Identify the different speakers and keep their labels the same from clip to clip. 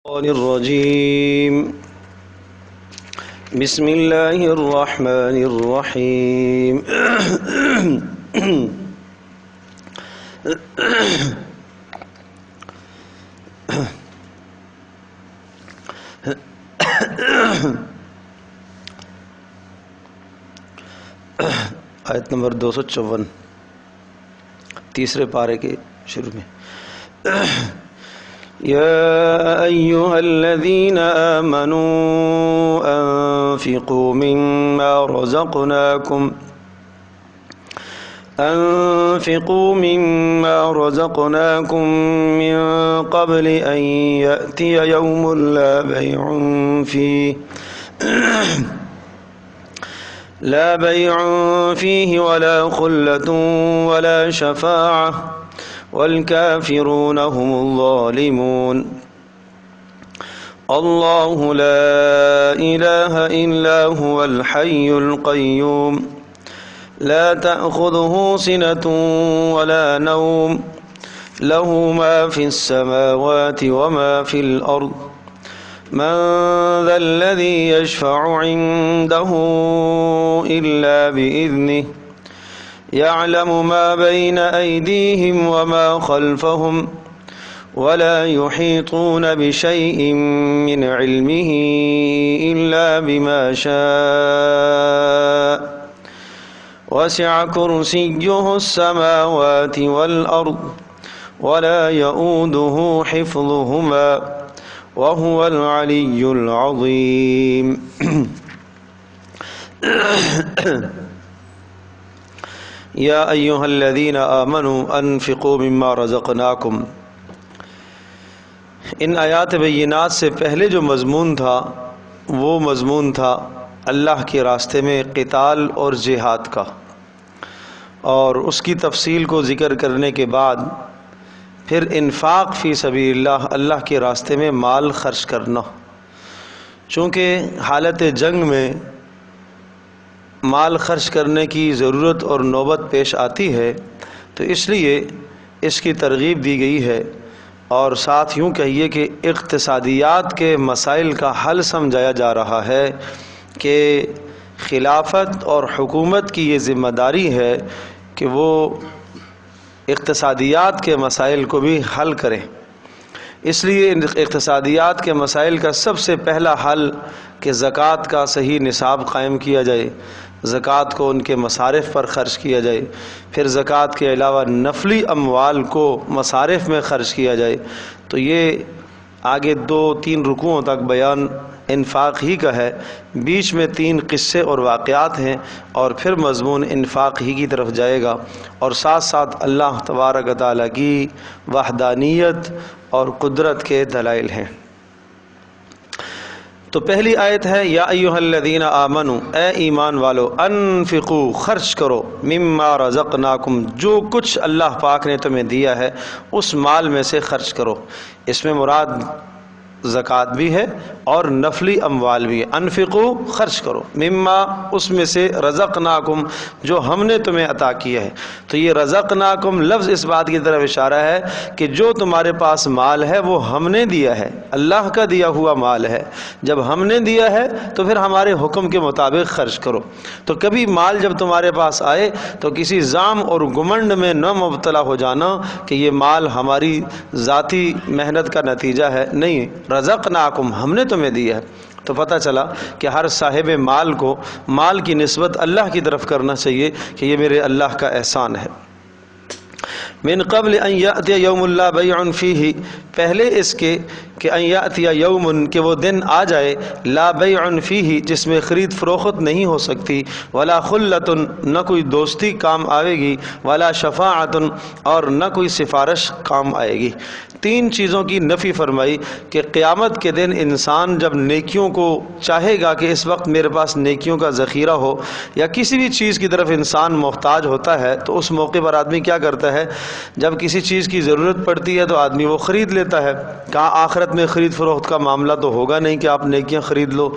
Speaker 1: الرجيم بسم الله الرحمن الرحيم آیت نمبر 254 تیسرے پارے کے شروع میں يا أيها الذين آمنوا أنفقوا مما رزقناكم من قبل أن يأتي يوم لا بيع فيه ولا خلة ولا شفاعة والكافرون هم الظالمون الله لا إله إلا هو الحي القيوم لا تأخذه سنة ولا نوم له ما في السماوات وما في الأرض من ذا الذي يشفع عنده إلا بإذنه يعلم ما بين أيديهم وما خلفهم ولا يحيطون بشيء من علمه إلا بما شاء وسع كرسيه السماوات والأرض ولا يؤوده حفظهما وهو العلي العظيم یا ایہا الذین آمنوا انفقوا مما رزقناکم۔ ان آیات بینات سے پہلے جو مضمون تھا وہ مضمون تھا اللہ کے راستے میں قتال اور جہاد کا، اور اس کی تفصیل کو ذکر کرنے کے بعد پھر انفاق فی سبیل اللہ، اللہ کے راستے میں مال خرچ کرنا۔ چونکہ حالت جنگ میں مال خرچ کرنے کی ضرورت اور نوبت پیش آتی ہے، تو اس لیے اس کی ترغیب دی گئی ہے، اور ساتھ یوں کہیے کہ اقتصادیات کے مسائل کا حل سمجھایا جا رہا ہے کہ خلافت اور حکومت کی یہ ذمہ داری ہے کہ وہ اقتصادیات کے مسائل کو بھی حل کریں۔ اس لیے اقتصادیات کے مسائل کا سب سے پہلا حل کہ زکوٰۃ کا صحیح نصاب قائم کیا جائے، زکوٰۃ کو ان کے مصارف پر خرچ کیا جائے، پھر زکوٰۃ کے علاوہ نفلی اموال کو مصارف میں خرچ کیا جائے۔ تو یہ آگے 2-3 رکوعوں تک بیان انفاق ہی کا ہے، بیچ میں 3 قصے اور واقعات ہیں، اور پھر مضمون انفاق ہی کی طرف جائے گا، اور ساتھ ساتھ اللہ تبارک و تعالیٰ کی وحدانیت اور قدرت کے دلائل ہیں۔ تو پہلی آیت ہے یا ایھا الذین آمنو، اے ایمان والو، انفقوا خرچ کرو، مما رزقناکم جو کچھ اللہ پاک نے تمہیں دیا ہے اس مال میں سے خرچ کرو۔ اس میں مراد زکوٰۃ بھی ہے اور نفلی اموال بھی ہے۔ انفقوا خرچ کرو، مما اس میں سے، رزقناکم جو ہم نے تمہیں عطا کیا ہے۔ تو یہ رزقناکم لفظ اس بات کی طرف اشارہ ہے کہ جو تمہارے پاس مال ہے وہ ہم نے دیا ہے، اللہ کا دیا ہوا مال ہے۔ جب ہم نے دیا ہے تو پھر ہمارے حکم کے مطابق خرچ کرو۔ تو کبھی مال جب تمہارے پاس آئے تو کسی ظام اور گمنڈ میں نہ مبتلا ہو جانا کہ یہ مال ہماری ذاتی محنت کا نتیجہ ہے، نہیں، رزقناکم ہم نے تمہیں دیا ہے۔ تو پتہ چلا کہ ہر صاحب مال کو مال کی نسبت اللہ کی طرف کرنا چاہیے کہ یہ میرے اللہ کا احسان ہے۔ من قبل ان یأتی یوم لا بیع فیہ، پہلے اس کے کہ ان یأتی یوم کہ وہ دن آ جائے، لا بیع فیہ جس میں خرید فروخت نہیں ہو سکتی، ولا خلۃ نہ کوئی دوستی کام آئے گی، ولا شفاعۃ اور نہ کوئی سفارش کام آئے گی۔ 3 چیزوں کی نفی فرمائی کہ قیامت کے دن انسان جب نیکیوں کو چاہے گا کہ اس وقت میرے پاس نیکیوں کا ذخیرہ ہو، یا کسی بھی چیز کی طرف انسان محتاج ہوتا ہے، تو اس موقع پر آدمی کیا کرتا ہے، جب کسی چیز کی ضرورت پڑتی ہے تو آدمی وہ خرید لیتا لیتا ہے، کہا آخرت میں خرید فروخت کا معاملہ تو ہوگا نہیں کہ آپ نیکیاں خرید لو۔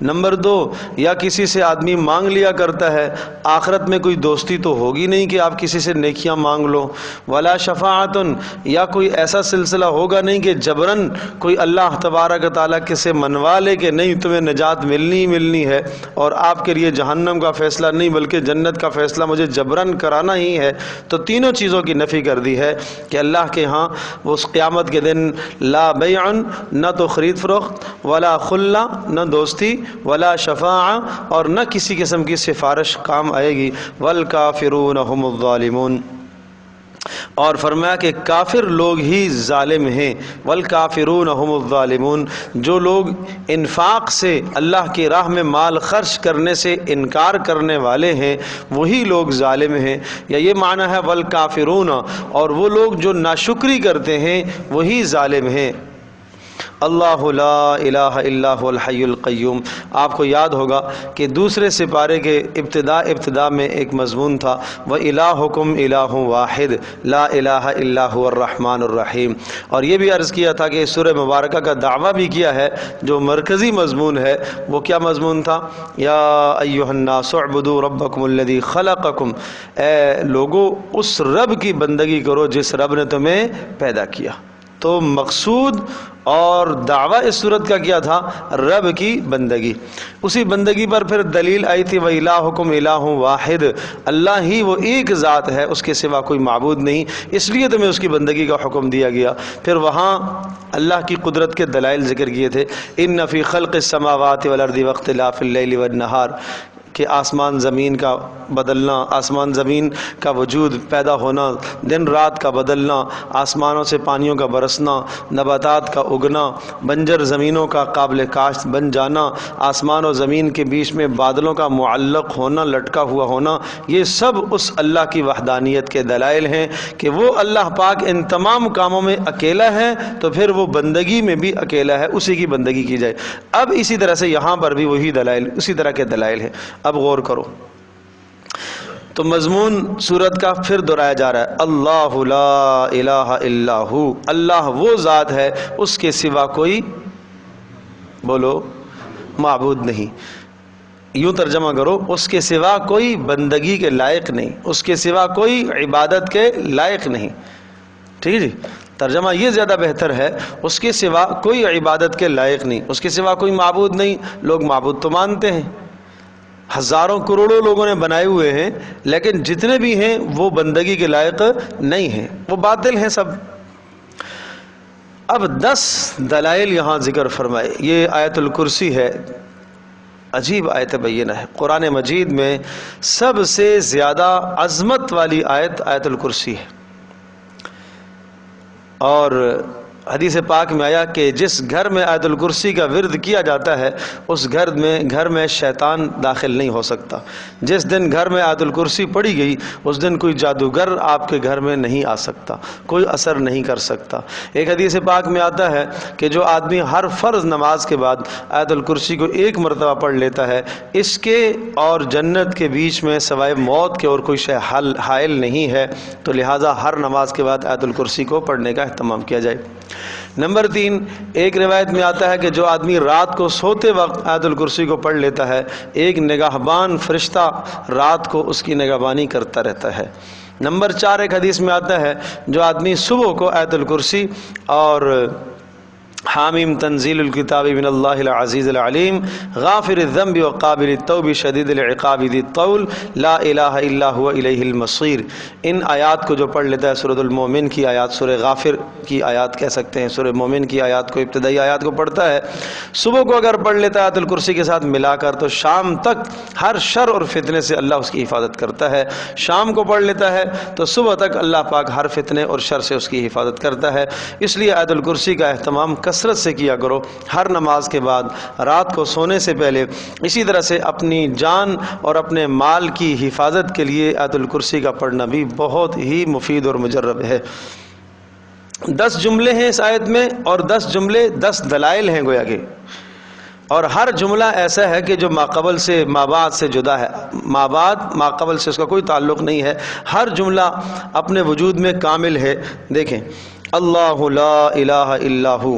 Speaker 1: نمبر 2، یا کسی سے آدمی مانگ لیا کرتا ہے، آخرت میں کوئی دوستی تو ہوگی نہیں کہ آپ کسی سے نیکیاں مانگ لو۔ ولا شفاعتن، یا کوئی ایسا سلسلہ ہوگا نہیں کہ جبرن کوئی اللہ تبارک و تعالیٰ کے سے منوا لے کہ نہیں تمہیں نجات ملنی ہی ملنی ہے اور آپ کے لیے جہنم کا فیصلہ نہیں بلکہ جنت کا فیصلہ مجھے جبرن کرانا ہی ہے۔ تو تینوں چیزوں کی نفی کر دی ہے کہ اللہ کے ہاں وہ اس قیامت کے دن لا بیع، نہ تو خرید فروخت، ولا خلہ، نہ دوستی، ولا شفاعہ، اور نہ کسی قسم کی سفارش کام آئے گی۔ والکافرون هم الظالمون، اور فرمایا کہ کافر لوگ ہی ظالم ہیں۔ والکافرون هم الظالمون، جو لوگ انفاق سے، اللہ کی راہ میں مال خرچ کرنے سے انکار کرنے والے ہیں وہی لوگ ظالم ہیں، یا یہ معنی ہے والکافرون، اور وہ لوگ جو ناشکری کرتے ہیں وہی ظالم ہیں۔ اللہ لا الہ الا هو الحی القیوم، آپ کو یاد ہوگا کہ دوسرے سپارے کے ابتدا میں ایک مضمون تھا وَإِلَٰهُكُمْ إِلَٰهٌ وَاحِدٌ لَا إِلَٰهَ إِلَّا هُوَ الرحمن الرحیم، اور یہ بھی عرض کیا تھا کہ سورہ مبارکہ کا دعویٰ بھی کیا ہے، جو مرکزی مضمون ہے وہ کیا مضمون تھا؟ یا ایھا الناس اعبدوا ربکم الذی خلقکم، اے لوگو اس رب کی بندگی کرو جس رب نے تمہیں پیدا کیا۔ تو مقصود اور دعویٰ اس صورت کا کیا تھا؟ رب کی بندگی۔ اسی بندگی پر پھر دلیل آئی تھی وَإِلَٰهُكُمْ إِلَٰهٌ وَاحِدٌ، اللہ ہی وہ ایک ذات ہے، اس کے سوا کوئی معبود نہیں، اس لیے تمہیں اس کی بندگی کا حکم دیا گیا۔ پھر وہاں اللہ کی قدرت کے دلائل ذکر کیے تھے، إِنَّ فِي خَلْقِ السَّمَاوَاتِ وَالْأَرْضِ وَاخْتِلَافِ اللَّيْلِ وَالنَّهَارِ، کہ آسمان زمین کا بدلنا، آسمان زمین کا وجود پیدا ہونا، دن رات کا بدلنا، آسمانوں سے پانیوں کا برسنا، نباتات کا اگنا، بنجر زمینوں کا قابل کاشت بن جانا، آسمان و زمین کے بیچ میں بادلوں کا معلق ہونا، لٹکا ہوا ہونا، یہ سب اس اللہ کی وحدانیت کے دلائل ہیں کہ وہ اللہ پاک ان تمام کاموں میں اکیلا ہے، تو پھر وہ بندگی میں بھی اکیلا ہے، اسی کی بندگی کی جائے۔ اب اسی طرح سے یہاں پر بھی وہی دلائل، اسی طرح کے دلائل ہیں۔ اب غور کرو تو مضمون صورت کا پھر دہرایا جا رہا ہے، اللہ لا الہ الا ہو، اللہ وہ ذات ہے اس کے سوا کوئی، بولو، معبود نہیں۔ یوں ترجمہ کرو، اس کے سوا کوئی بندگی کے لائق نہیں، اس کے سوا کوئی عبادت کے لائق نہیں۔ ٹھیک ہے جی، ترجمہ یہ زیادہ بہتر ہے، اس کے سوا کوئی عبادت کے لائق نہیں، اس کے سوا کوئی معبود نہیں۔ لوگ معبود تو مانتے ہیں، ہزاروں کروڑوں لوگوں نے بنائے ہوئے ہیں، لیکن جتنے بھی ہیں وہ بندگی کے لائق نہیں ہیں، وہ باطل ہیں سب۔ اب 10 دلائل یہاں ذکر فرمائے۔ یہ آیت الکرسی ہے، عجیب آیت بینہ ہے، قرآن مجید میں سب سے زیادہ عظمت والی آیت آیت الکرسی ہے، اور حدیث پاک میں آیا کہ جس گھر میں آیت الکرسی کا ورد کیا جاتا ہے اس گھر میں شیطان داخل نہیں ہو سکتا۔ جس دن گھر میں آیت الکرسی پڑھی گئی اس دن کوئی جادوگر آپ کے گھر میں نہیں آ سکتا، کوئی اثر نہیں کر سکتا۔ ایک حدیث پاک میں آتا ہے کہ جو آدمی ہر فرض نماز کے بعد آیت الکرسی کو 1 مرتبہ پڑھ لیتا ہے، اس کے اور جنت کے بیچ میں سوائے موت کے اور کوئی شے حائل نہیں ہے، تو لہٰذا ہر نماز کے بعد آیت الکرسی کو پڑھنے کا اہتمام کیا جائے۔ نمبر 3، ایک روایت میں آتا ہے کہ جو آدمی رات کو سوتے وقت آیت الکرسی کو پڑھ لیتا ہے، ایک نگہبان فرشتہ رات کو اس کی نگہبانی کرتا رہتا ہے۔ نمبر 4، ایک حدیث میں آتا ہے جو آدمی صبح کو آیت الکرسی اور حامیم تنزیل الکتاب من اللہ العزیز العلیم غافر الذنب وقابل التوب شدید العقاب ذی الطول لا الہ الا هو الیہ المصیر، ان آیات کو جو پڑھ لیتا ہے، سورۃ المومن کی آیات، سورہ غافر کی آیات کہہ سکتے ہیں، سورہ مومن کی آیات کو، ابتدائی آیات کو پڑھتا ہے، صبح کو اگر پڑھ لیتا ہے آیت الکرسی کے ساتھ ملا کر، تو شام تک ہر شر اور فتنے سے اللہ اس کی حفاظت کرتا ہے۔ شام کو پڑھ لیتا ہے تو صبح تک اللہ پاک ہر فتنے اور شر سے اس کی حفاظت کرتا ہے۔ اس لیے آیت الکرسی کا اہتمام کثرت سے کیا کرو، ہر نماز کے بعد، رات کو سونے سے پہلے۔ اسی طرح سے اپنی جان اور اپنے مال کی حفاظت کے لیے آیت الکرسی کا پڑھنا بھی بہت ہی مفید اور مجرب ہے۔ 10 جملے ہیں اس آیت میں، اور 10 جملے 10 دلائل ہیں گویا کہ، اور ہر جملہ ایسا ہے کہ جو ماقبل سے، مابعد سے جدا ہے، مابعد ماقبل سے اس کا کوئی تعلق نہیں ہے، ہر جملہ اپنے وجود میں کامل ہے۔ دیکھیں اللہ لا الہ الا ہو،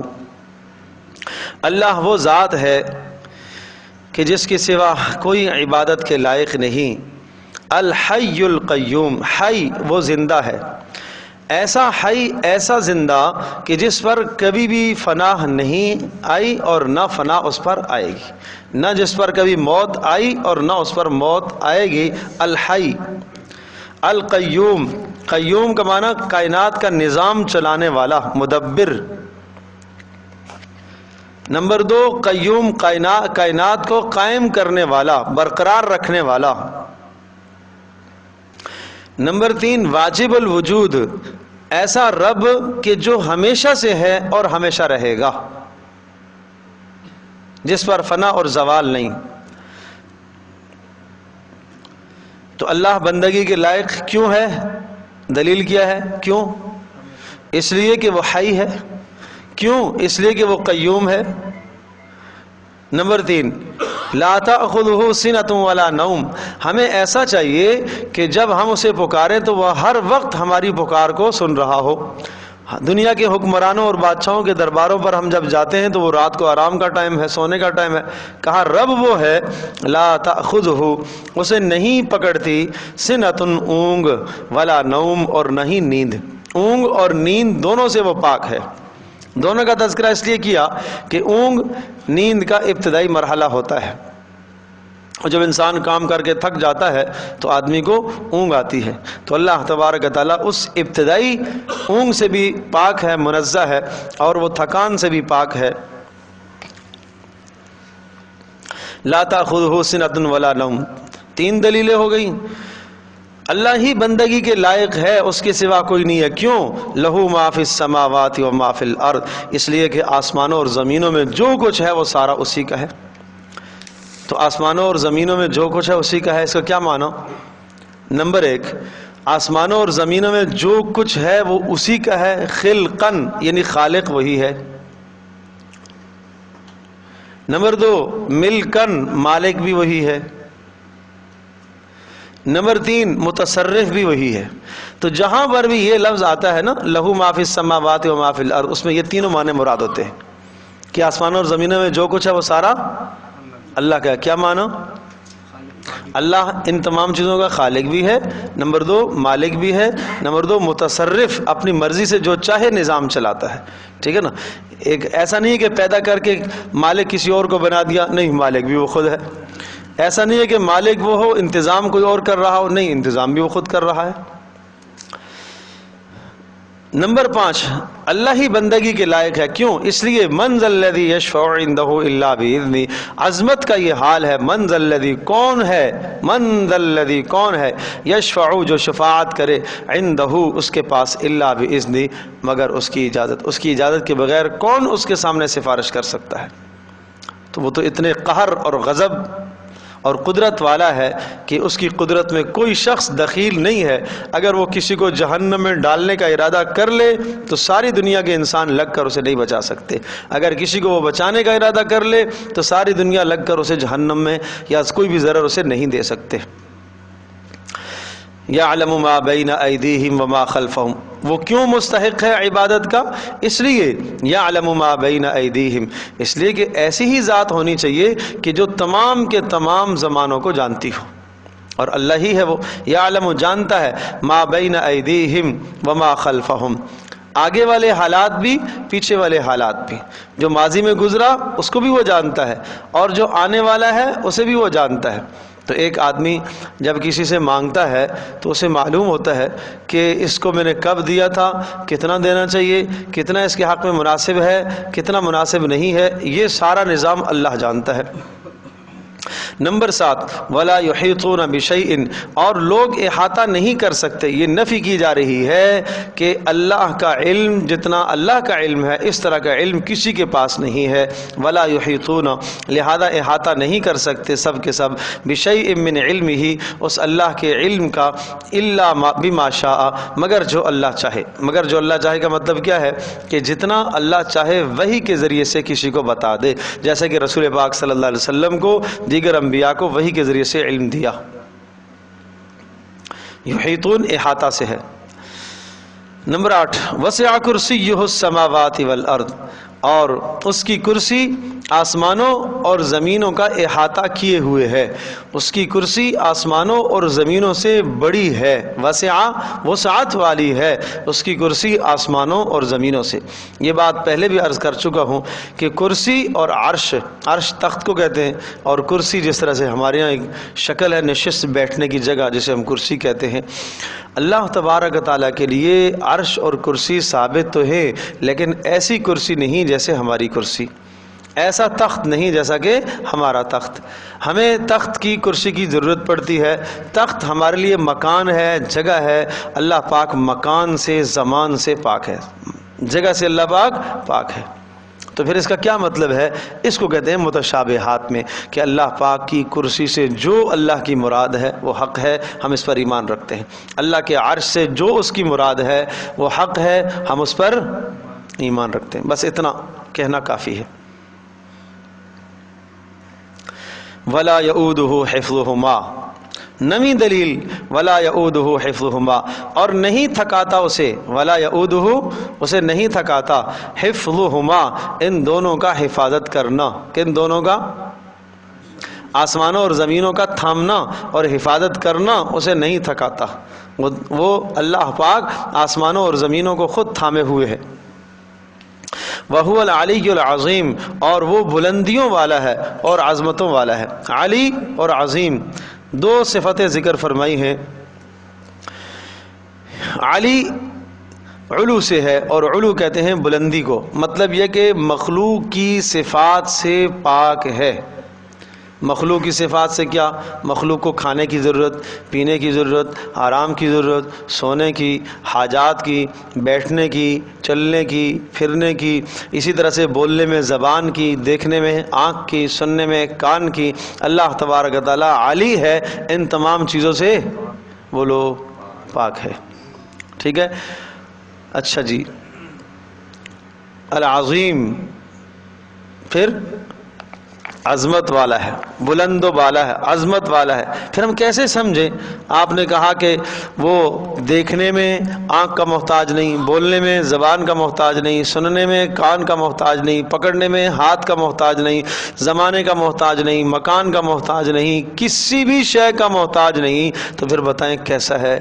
Speaker 1: اللہ وہ ذات ہے کہ جس کے سوا کوئی عبادت کے لائق نہیں۔ الحی القیوم، حی وہ زندہ ہے، ایسا حی ایسا زندہ کہ جس پر کبھی بھی فنا نہیں آئی اور نہ فنا اس پر آئے گی، نہ جس پر کبھی موت آئی اور نہ اس پر موت آئے گی۔ الحی القیوم، قیوم کا معنی کائنات کا نظام چلانے والا، مدبر۔ نمبر 2 قیوم، کائنات کو قائم کرنے والا، برقرار رکھنے والا۔ نمبر 3 واجب الوجود، ایسا رب کہ جو ہمیشہ سے ہے اور ہمیشہ رہے گا، جس پر فنا اور زوال نہیں۔ تو اللہ بندگی کے لائق کیوں ہے؟ دلیل کیا ہے؟ کیوں؟ اس لیے کہ وہ حی ہے۔ کیوں؟ اس لیے کہ وہ قیوم ہے۔ نمبر 3 لا تأخذہ سنۃ ولا نوم، ہمیں ایسا چاہیے کہ جب ہم اسے پکاریں تو وہ ہر وقت ہماری پکار کو سن رہا ہو۔ دنیا کے حکمرانوں اور بادشاہوں کے درباروں پر ہم جب جاتے ہیں تو وہ رات کو آرام کا ٹائم ہے، سونے کا ٹائم ہے۔ کہا رب وہ ہے لا تأخذہ، اسے نہیں پکڑتی سنۃ اونگ، ولا نوم اور نہیں نیند۔ اونگ اور نیند دونوں سے وہ پاک ہے۔ دونوں کا تذکرہ اس لیے کیا کہ اونگ نیند کا ابتدائی مرحلہ ہوتا ہے، اور جب انسان کام کر کے تھک جاتا ہے تو آدمی کو اونگ آتی ہے، تو اللہ تبارک و تعالیٰ اس ابتدائی اونگ سے بھی پاک ہے، منزہ ہے، اور وہ تھکان سے بھی پاک ہے۔ لا تأخذہ سنۃ ولا نوم، 3 دلیلیں ہو گئیں۔ اللہ ہی بندگی کے لائق ہے، اس کے سوا کوئی نہیں ہے۔ کیوں؟ لہو ما فی السماوات و ما فی الارض، اس لیے کہ آسمانوں اور زمینوں میں جو کچھ ہے وہ سارا اسی کا ہے۔ تو آسمانوں اور زمینوں میں جو کچھ ہے اسی کا ہے، اس کا کیا معنی؟ نمبر 1 آسمانوں اور زمینوں میں جو کچھ ہے وہ اسی کا ہے، خلقن یعنی خالق وہی ہے۔ نمبر 2 ملکن، مالک بھی وہی ہے۔ نمبر 3 متصرف بھی وہی ہے۔ تو جہاں پر بھی یہ لفظ آتا ہے نا لہو ما فی السماوات و ما فی الارض، اس میں یہ تینوں معنی مراد ہوتے ہیں کہ آسمانوں اور زمینوں میں جو کچھ ہے وہ سارا اللہ کا ہے۔ کیا معنی؟ اللہ ان تمام چیزوں کا خالق بھی ہے، نمبر 2 مالک بھی ہے، نمبر 2 متصرف، اپنی مرضی سے جو چاہے نظام چلاتا ہے۔ ٹھیک ہے نا؟ ایک ایسا نہیں ہے کہ پیدا کر کے مالک کسی اور کو بنا دیا، نہیں، مالک بھی وہ خود ہے۔ ایسا نہیں ہے کہ مالک وہ ہو انتظام کوئی اور کر رہا ہو، نہیں، انتظام بھی وہ خود کر رہا ہے۔ نمبر 5 اللہ ہی بندگی کے لائق ہے۔ کیوں؟ اس لیے من ذا الذی یشفع عندہ الا باذنہ، عظمت کا یہ حال ہے۔ من ذا الذی، کون ہے؟ من ذا الذی، کون ہے؟ یشفع، جو شفاعت کرے، عندہ، اس کے پاس، الا باذنہ، مگر اس کی اجازت، اس کی اجازت کے بغیر کون اس کے سامنے سفارش کر سکتا ہے؟ تو وہ تو اتنے قہر اور غضب اور قدرت والا ہے کہ اس کی قدرت میں کوئی شخص دخیل نہیں ہے۔ اگر وہ کسی کو جہنم میں ڈالنے کا ارادہ کر لے تو ساری دنیا کے انسان لگ کر اسے نہیں بچا سکتے، اگر کسی کو وہ بچانے کا ارادہ کر لے تو ساری دنیا لگ کر اسے جہنم میں یا کوئی بھی ضرر اسے نہیں دے سکتے۔ یعلم ما بین ایدیہم وما خلفہم، وہ کیوں مستحق ہے عبادت کا؟ اس لیے یعلم ما بین ایدیہم، اس لیے کہ ایسی ہی ذات ہونی چاہیے کہ جو تمام کے تمام زمانوں کو جانتی ہو، اور اللہ ہی ہے وہ یعلم، جانتا ہے، ما بین ایدیہم وما خلفہم، آگے والے حالات بھی پیچھے والے حالات بھی، جو ماضی میں گزرا اس کو بھی وہ جانتا ہے، اور جو آنے والا ہے اسے بھی وہ جانتا ہے۔ تو ایک آدمی جب کسی سے مانگتا ہے تو اسے معلوم ہوتا ہے کہ اس کو میں نے کب دیا تھا، کتنا دینا چاہیے، کتنا اس کے حق میں مناسب ہے، کتنا مناسب نہیں ہے، یہ سارا نظام اللہ جانتا ہے۔ نمبر 7 ولا یحیطون بشیء، اور لوگ احاطہ نہیں کر سکتے۔ یہ نفی کی جا رہی ہے کہ اللہ کا علم جتنا اللہ کا علم ہے اس طرح کا علم کسی کے پاس نہیں ہے۔ ولا یحیطون، لہذا احاطہ نہیں کر سکتے سب کے سب، بشیء من علمہ، اس اللہ کے علم کا، الا بما شاء، مگر جو اللہ چاہے۔ مگر جو اللہ چاہے کا مطلب کیا ہے؟ کہ جتنا اللہ چاہے وحی کے ذریعے سے کسی کو بتا دے، جیسے کہ رسول پاک صلی اللہ علیہ وسلم کو دیگر انبیاء کو وحی کے ذریعے سے علم دیا۔ یحیطون احاطہ سے ہے۔ نمبر 8 وسع کرسیہ السماوات والارض، اور اس کی کرسی آسمانوں اور زمینوں کا احاطہ کیے ہوئے ہے، اس کی کرسی آسمانوں اور زمینوں سے بڑی ہے، وسع وسعت والی ہے اس کی کرسی آسمانوں اور زمینوں سے۔ یہ بات پہلے بھی عرض کر چکا ہوں کہ کرسی اور عرش، عرش تخت کو کہتے ہیں، اور کرسی جس طرح سے ہمارے یہاں ایک شکل ہے نشست بیٹھنے کی جگہ جسے ہم کرسی کہتے ہیں، اللہ تبارک تعالیٰ کے لیے عرش اور کرسی ثابت تو ہے، لیکن ایسی کرسی نہیں جیسے ہماری کرسی، ایسا تخت نہیں جیسا کہ ہمارا تخت۔ ہمیں تخت کی کرسی کی ضرورت پڑتی ہے، تخت ہمارے لیے مکان ہے، جگہ ہے۔ اللہ پاک مکان سے، زمان سے پاک ہے، جگہ سے اللہ پاک پاک ہے۔ تو پھر اس کا کیا مطلب ہے؟ اس کو کہتے ہیں متشابہات میں، کہ اللہ پاک کی کرسی سے جو اللہ کی مراد ہے وہ حق ہے، ہم اس پر ایمان رکھتے ہیں۔ اللہ کے عرش سے جو اس کی مراد ہے وہ حق ہے، ہم اس پر ایمان رکھتے ہیں۔ بس اتنا کہنا کافی ہے۔ ولا یعودہ حفظہما، نویں دلیل ولا یعودہ حفظہما، اور نہیں تھکاتا اسے، ولا یعودہ اسے نہیں تھکاتا، حفظہما ان دونوں کا حفاظت کرنا، کن دونوں کا؟ آسمانوں اور زمینوں کا تھامنا اور حفاظت کرنا اسے نہیں تھکاتا، وہ اللہ پاک آسمانوں اور زمینوں کو خود تھامے ہوئے ہے۔ وَهُوَ الْعَلِيُّ الْعَظِيمُ، اور وہ بلندیوں والا ہے اور عظمتوں والا ہے۔ علی اور عظیم دو صفتیں ذکر فرمائی ہیں۔ علی علو سے ہے، اور علو کہتے ہیں بلندی کو، مطلب یہ کہ مخلوق کی صفات سے پاک ہے۔ مخلوق کی صفات سے کیا؟ مخلوق کو کھانے کی ضرورت، پینے کی ضرورت، آرام کی ضرورت، سونے کی، حاجات کی، بیٹھنے کی، چلنے کی، پھرنے کی، اسی طرح سے بولنے میں زبان کی، دیکھنے میں آنکھ کی، سننے میں کان کی۔ اللہ تبارک و تعالی علی ہے، ان تمام چیزوں سے وہ لوگ پاک ہے۔ ٹھیک ہے؟ اچھا جی، العظیم پھر عظمت والا ہے، بلند و بالا ہے، عظمت والا ہے۔ پھر ہم کیسے سمجھیں؟ آپ نے کہا کہ وہ دیکھنے میں آنکھ کا محتاج نہیں، بولنے میں زبان کا محتاج نہیں، سننے میں کان کا محتاج نہیں، پکڑنے میں ہاتھ کا محتاج نہیں، زمانے کا محتاج نہیں، مکان کا محتاج نہیں، کسی بھی شے کا محتاج نہیں، تو پھر بتائیں کیسا ہے؟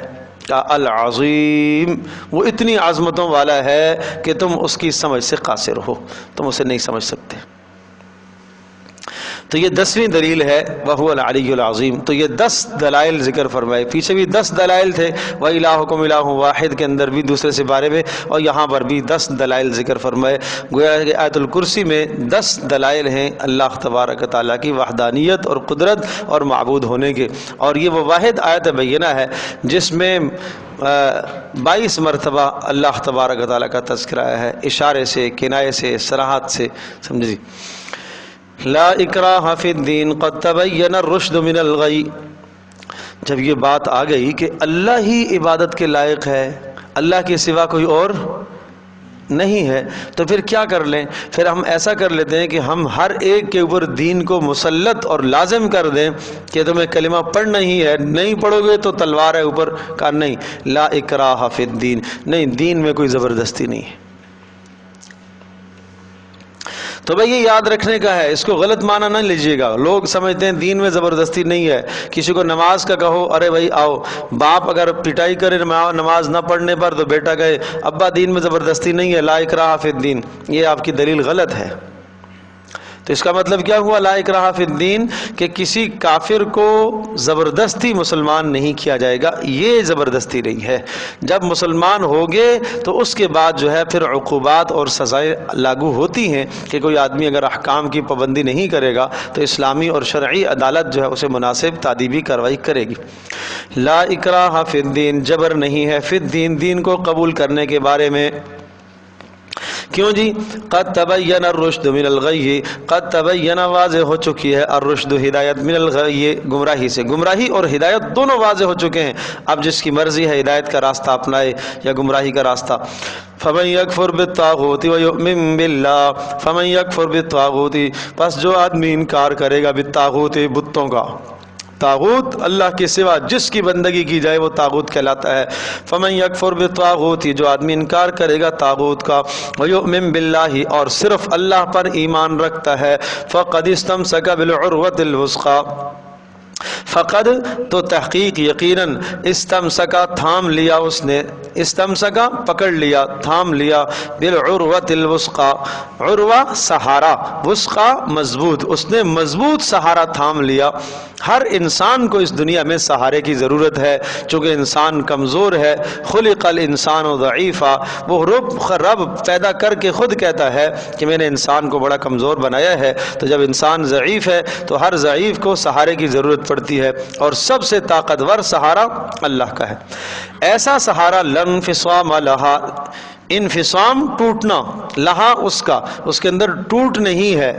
Speaker 1: کہ العظیم، وہ اتنی عظمتوں والا ہے کہ تم اس کی سمجھ سے قاصر ہو، تم اسے نہیں سمجھ سکتے۔ تو یہ 10ویں دلیل ہے وَهُوَ الْعَلِيُّ الْعَظِيمُ۔ تو یہ 10 دلائل ذکر فرمائے، پیچھے بھی 10 دلائل تھے، وَإِلَٰهُكُمْ إِلَٰهٌ وَاحِدٌ کے اندر بھی دوسرے سے بارے میں، اور یہاں پر بھی 10 دلائل ذکر فرمائے۔ گویا کہ آیت الکرسی میں 10 دلائل ہیں اللہ تبارک تعالیٰ کی وحدانیت اور قدرت اور معبود ہونے کے، اور یہ وہ واحد آیت بینہ ہے جس میں 22 مرتبہ اللہ تبارک تعالیٰ کا تذکرہ ہے، اشارے سے، کنایے سے، صراحت سے، سمجھے؟ لا اکراہ فی الدین قد تبین الرشد من الغی۔ جب یہ بات آ گئی کہ اللہ ہی عبادت کے لائق ہے، اللہ کے سوا کوئی اور نہیں ہے، تو پھر کیا کر لیں؟ پھر ہم ایسا کر لیتے ہیں کہ ہم ہر ایک کے اوپر دین کو مسلط اور لازم کر دیں کہ تمہیں کلمہ پڑھنا ہی ہے، نہیں پڑھو گے تو تلوار ہے اوپر کا۔ نہیں، لا اکراہ فی الدین، نہیں، دین میں کوئی زبردستی نہیں ہے۔ تو بھائی یہ یاد رکھنے کا ہے، اس کو غلط معنی نہ لیجیے گا۔ لوگ سمجھتے ہیں دین میں زبردستی نہیں ہے، کسی کو نماز کا کہو، ارے بھائی آؤ، باپ اگر پٹائی کرے نماز نہ پڑھنے پر تو بیٹا کہے ابا دین میں زبردستی نہیں ہے، لا اکراہ فی الدین، یہ آپ کی دلیل غلط ہے۔ تو اس کا مطلب کیا ہوا لا اکراہ فی الدین؟ کہ کسی کافر کو زبردستی مسلمان نہیں کیا جائے گا، یہ زبردستی نہیں ہے۔ جب مسلمان ہوگے تو اس کے بعد جو ہے پھر عقوبات اور سزائیں لاگو ہوتی ہیں کہ کوئی آدمی اگر احکام کی پابندی نہیں کرے گا تو اسلامی اور شرعی عدالت جو ہے اسے مناسب تادیبی کارروائی کرے گی۔ لا اکراہ فی الدین، جبر نہیں ہے فی الدین، دین کو قبول کرنے کے بارے میں۔ کیوں جی؟ قد تبین الرشد من الغی، قد تبین واضح ہو چکی ہے، الرشد ہدایت، من الغی گمراہی سے، گمراہی اور ہدایت دونوں واضح ہو چکے ہیں۔ اب جس کی مرضی ہے ہدایت کا راستہ اپنائے یا گمراہی کا راستہ۔ فمن یکفر بالطاغوت ویؤمن باللہ، فمن یکفر بالطاغوت، پس جو آدمی انکار کرے گا بالطاغوت، بتوں کا، طاغوت اللہ کے سوا جس کی بندگی کی جائے وہ طاغوت کہلاتا ہے۔ فمن یکفر بالطاغوت، جو آدمی انکار کرے گا طاغوت کا، ویؤمن باللہ، اور صرف اللہ پر ایمان رکھتا ہے، فقد استمسک بالعروۃ الوثقی، فقد تو تحقیق یقیناً، استمسکا تھام لیا اس نے، استمسکا پکڑ لیا، تھام لیا، بالعروۃ الوثقی، عروہ سہارا، وثقی مضبوط، اس نے مضبوط سہارا تھام لیا۔ ہر انسان کو اس دنیا میں سہارے کی ضرورت ہے، چونکہ انسان کمزور ہے، خلق الانسان ضعیفا، وہ رب پیدا کر کے خود کہتا ہے کہ میں نے انسان کو بڑا کمزور بنایا ہے، تو جب انسان ضعیف ہے تو ہر ضعیف کو سہارے کی ضرورت پڑتی ہے، اور سب سے طاقتور سہارا اللہ کا ہے۔ ایسا سہارا لن انفصام لہا، انفصام ٹوٹنا، لہا اس کا، اس کے اندر ٹوٹ نہیں ہے۔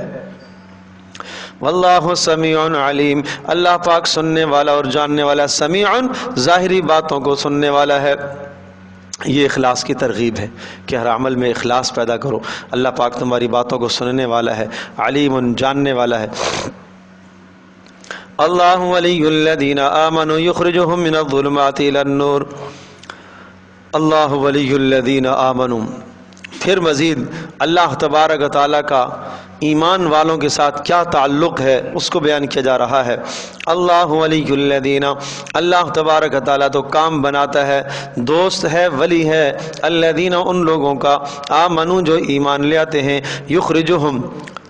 Speaker 1: واللہ سمیع علیم، اللہ پاک سننے والا اور جاننے والا، سمیع ظاہری باتوں کو سننے والا ہے۔ یہ اخلاص کی ترغیب ہے کہ ہر عمل میں اخلاص پیدا کرو، اللہ پاک تمہاری باتوں کو سننے والا ہے، علیم جاننے والا ہے۔ اللہ ولی الذین آمنوا یخرجہم من الظلمات الی النور، اللہ ولی الذین آمنوا۔ پھر مزید اللہ تبارک و تعالیٰ کا ایمان والوں کے ساتھ کیا تعلق ہے اس کو بیان کیا جا رہا ہے۔ اللہ ولی الذین، اللہ تبارک و تعالیٰ تو کام بناتا ہے، دوست ہے، ولی ہے، الذین ان لوگوں کا، آمنو جو ایمان لے آتے ہیں، یخرجہم،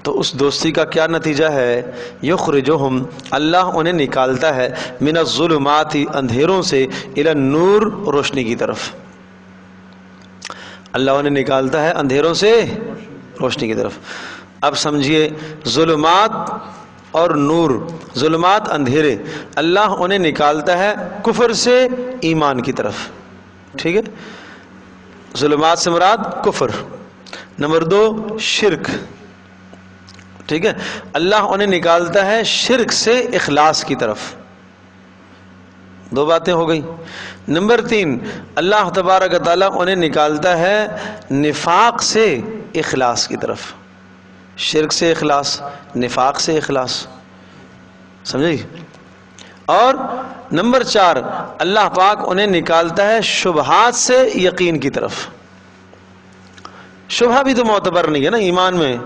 Speaker 1: تو اس دوستی کا کیا نتیجہ ہے؟ یخرجہم، اللہ انہیں نکالتا ہے، من الظلمات اندھیروں سے، الی النور روشنی کی طرف، اللہ انہیں نکالتا ہے اندھیروں سے روشنی کی طرف۔ اب سمجھیے، ظلمات اور نور، ظلمات اندھیرے، اللہ انہیں نکالتا ہے کفر سے ایمان کی طرف، ٹھیک ہے؟ ظلمات سے مراد کفر، نمبر 2 شرک، ٹھیک ہے؟ اللہ انہیں نکالتا ہے شرک سے اخلاص کی طرف، 2 باتیں ہو گئی۔ نمبر 3، اللہ تبارک و تعالیٰ انہیں نکالتا ہے نفاق سے اخلاص کی طرف، شرک سے اخلاص، نفاق سے اخلاص، سمجھے؟ اور نمبر 4، اللہ پاک انہیں نکالتا ہے شبہات سے یقین کی طرف۔ شبہ بھی تو معتبر نہیں ہے نا ایمان میں،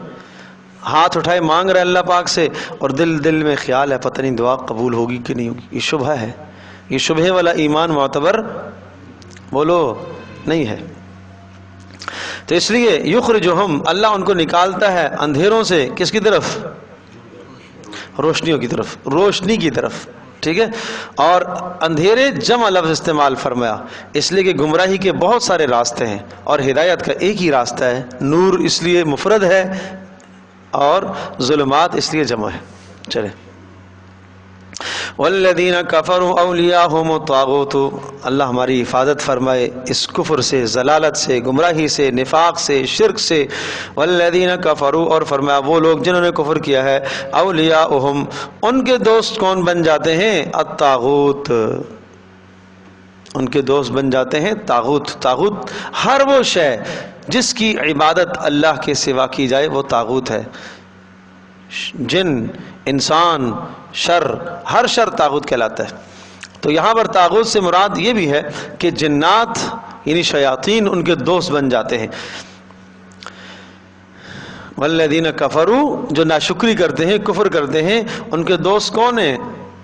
Speaker 1: ہاتھ اٹھائے مانگ رہے اللہ پاک سے اور دل میں خیال ہے پتہ نہیں دعا قبول ہوگی کہ نہیں ہوگی، یہ شبہ ہے، یہ شبہ والا ایمان معتبر بولو نہیں ہے۔ تو اس لیے یخرجہم، اللہ ان کو نکالتا ہے اندھیروں سے، کس کی طرف؟ روشنیوں کی طرف، روشنی کی طرف، ٹھیک ہے؟ اور اندھیرے جمع لفظ استعمال فرمایا، اس لیے کہ گمراہی کے بہت سارے راستے ہیں اور ہدایت کا ایک ہی راستہ ہے۔ نور اس لیے مفرد ہے اور ظلمات اس لیے جمع ہے۔ چلے، والذین کفروا اولیاءہم الطاغوت، اللہ ہماری حفاظت فرمائے اس کفر سے، ضلالت سے، گمراہی سے، نفاق سے، شرک سے۔ والذین کفروا، اور فرمایا وہ لوگ جنہوں نے کفر کیا ہے، اولیاءہم، ان کے دوست کون بن جاتے ہیں؟ الطاغوت، ان کے دوست بن جاتے ہیں طاغوت۔ طاغوت ہر وہ شے جس کی عبادت اللہ کے سوا کی جائے وہ طاغوت ہے، جن، انسان، شر، ہر شر طاغوت کہلاتا ہے۔ تو یہاں پر طاغوت سے مراد یہ بھی ہے کہ جنات یعنی شیاطین ان کے دوست بن جاتے ہیں۔ والذین کفروا، جو ناشکری کرتے ہیں، کفر کرتے ہیں، ان کے دوست کون ہیں؟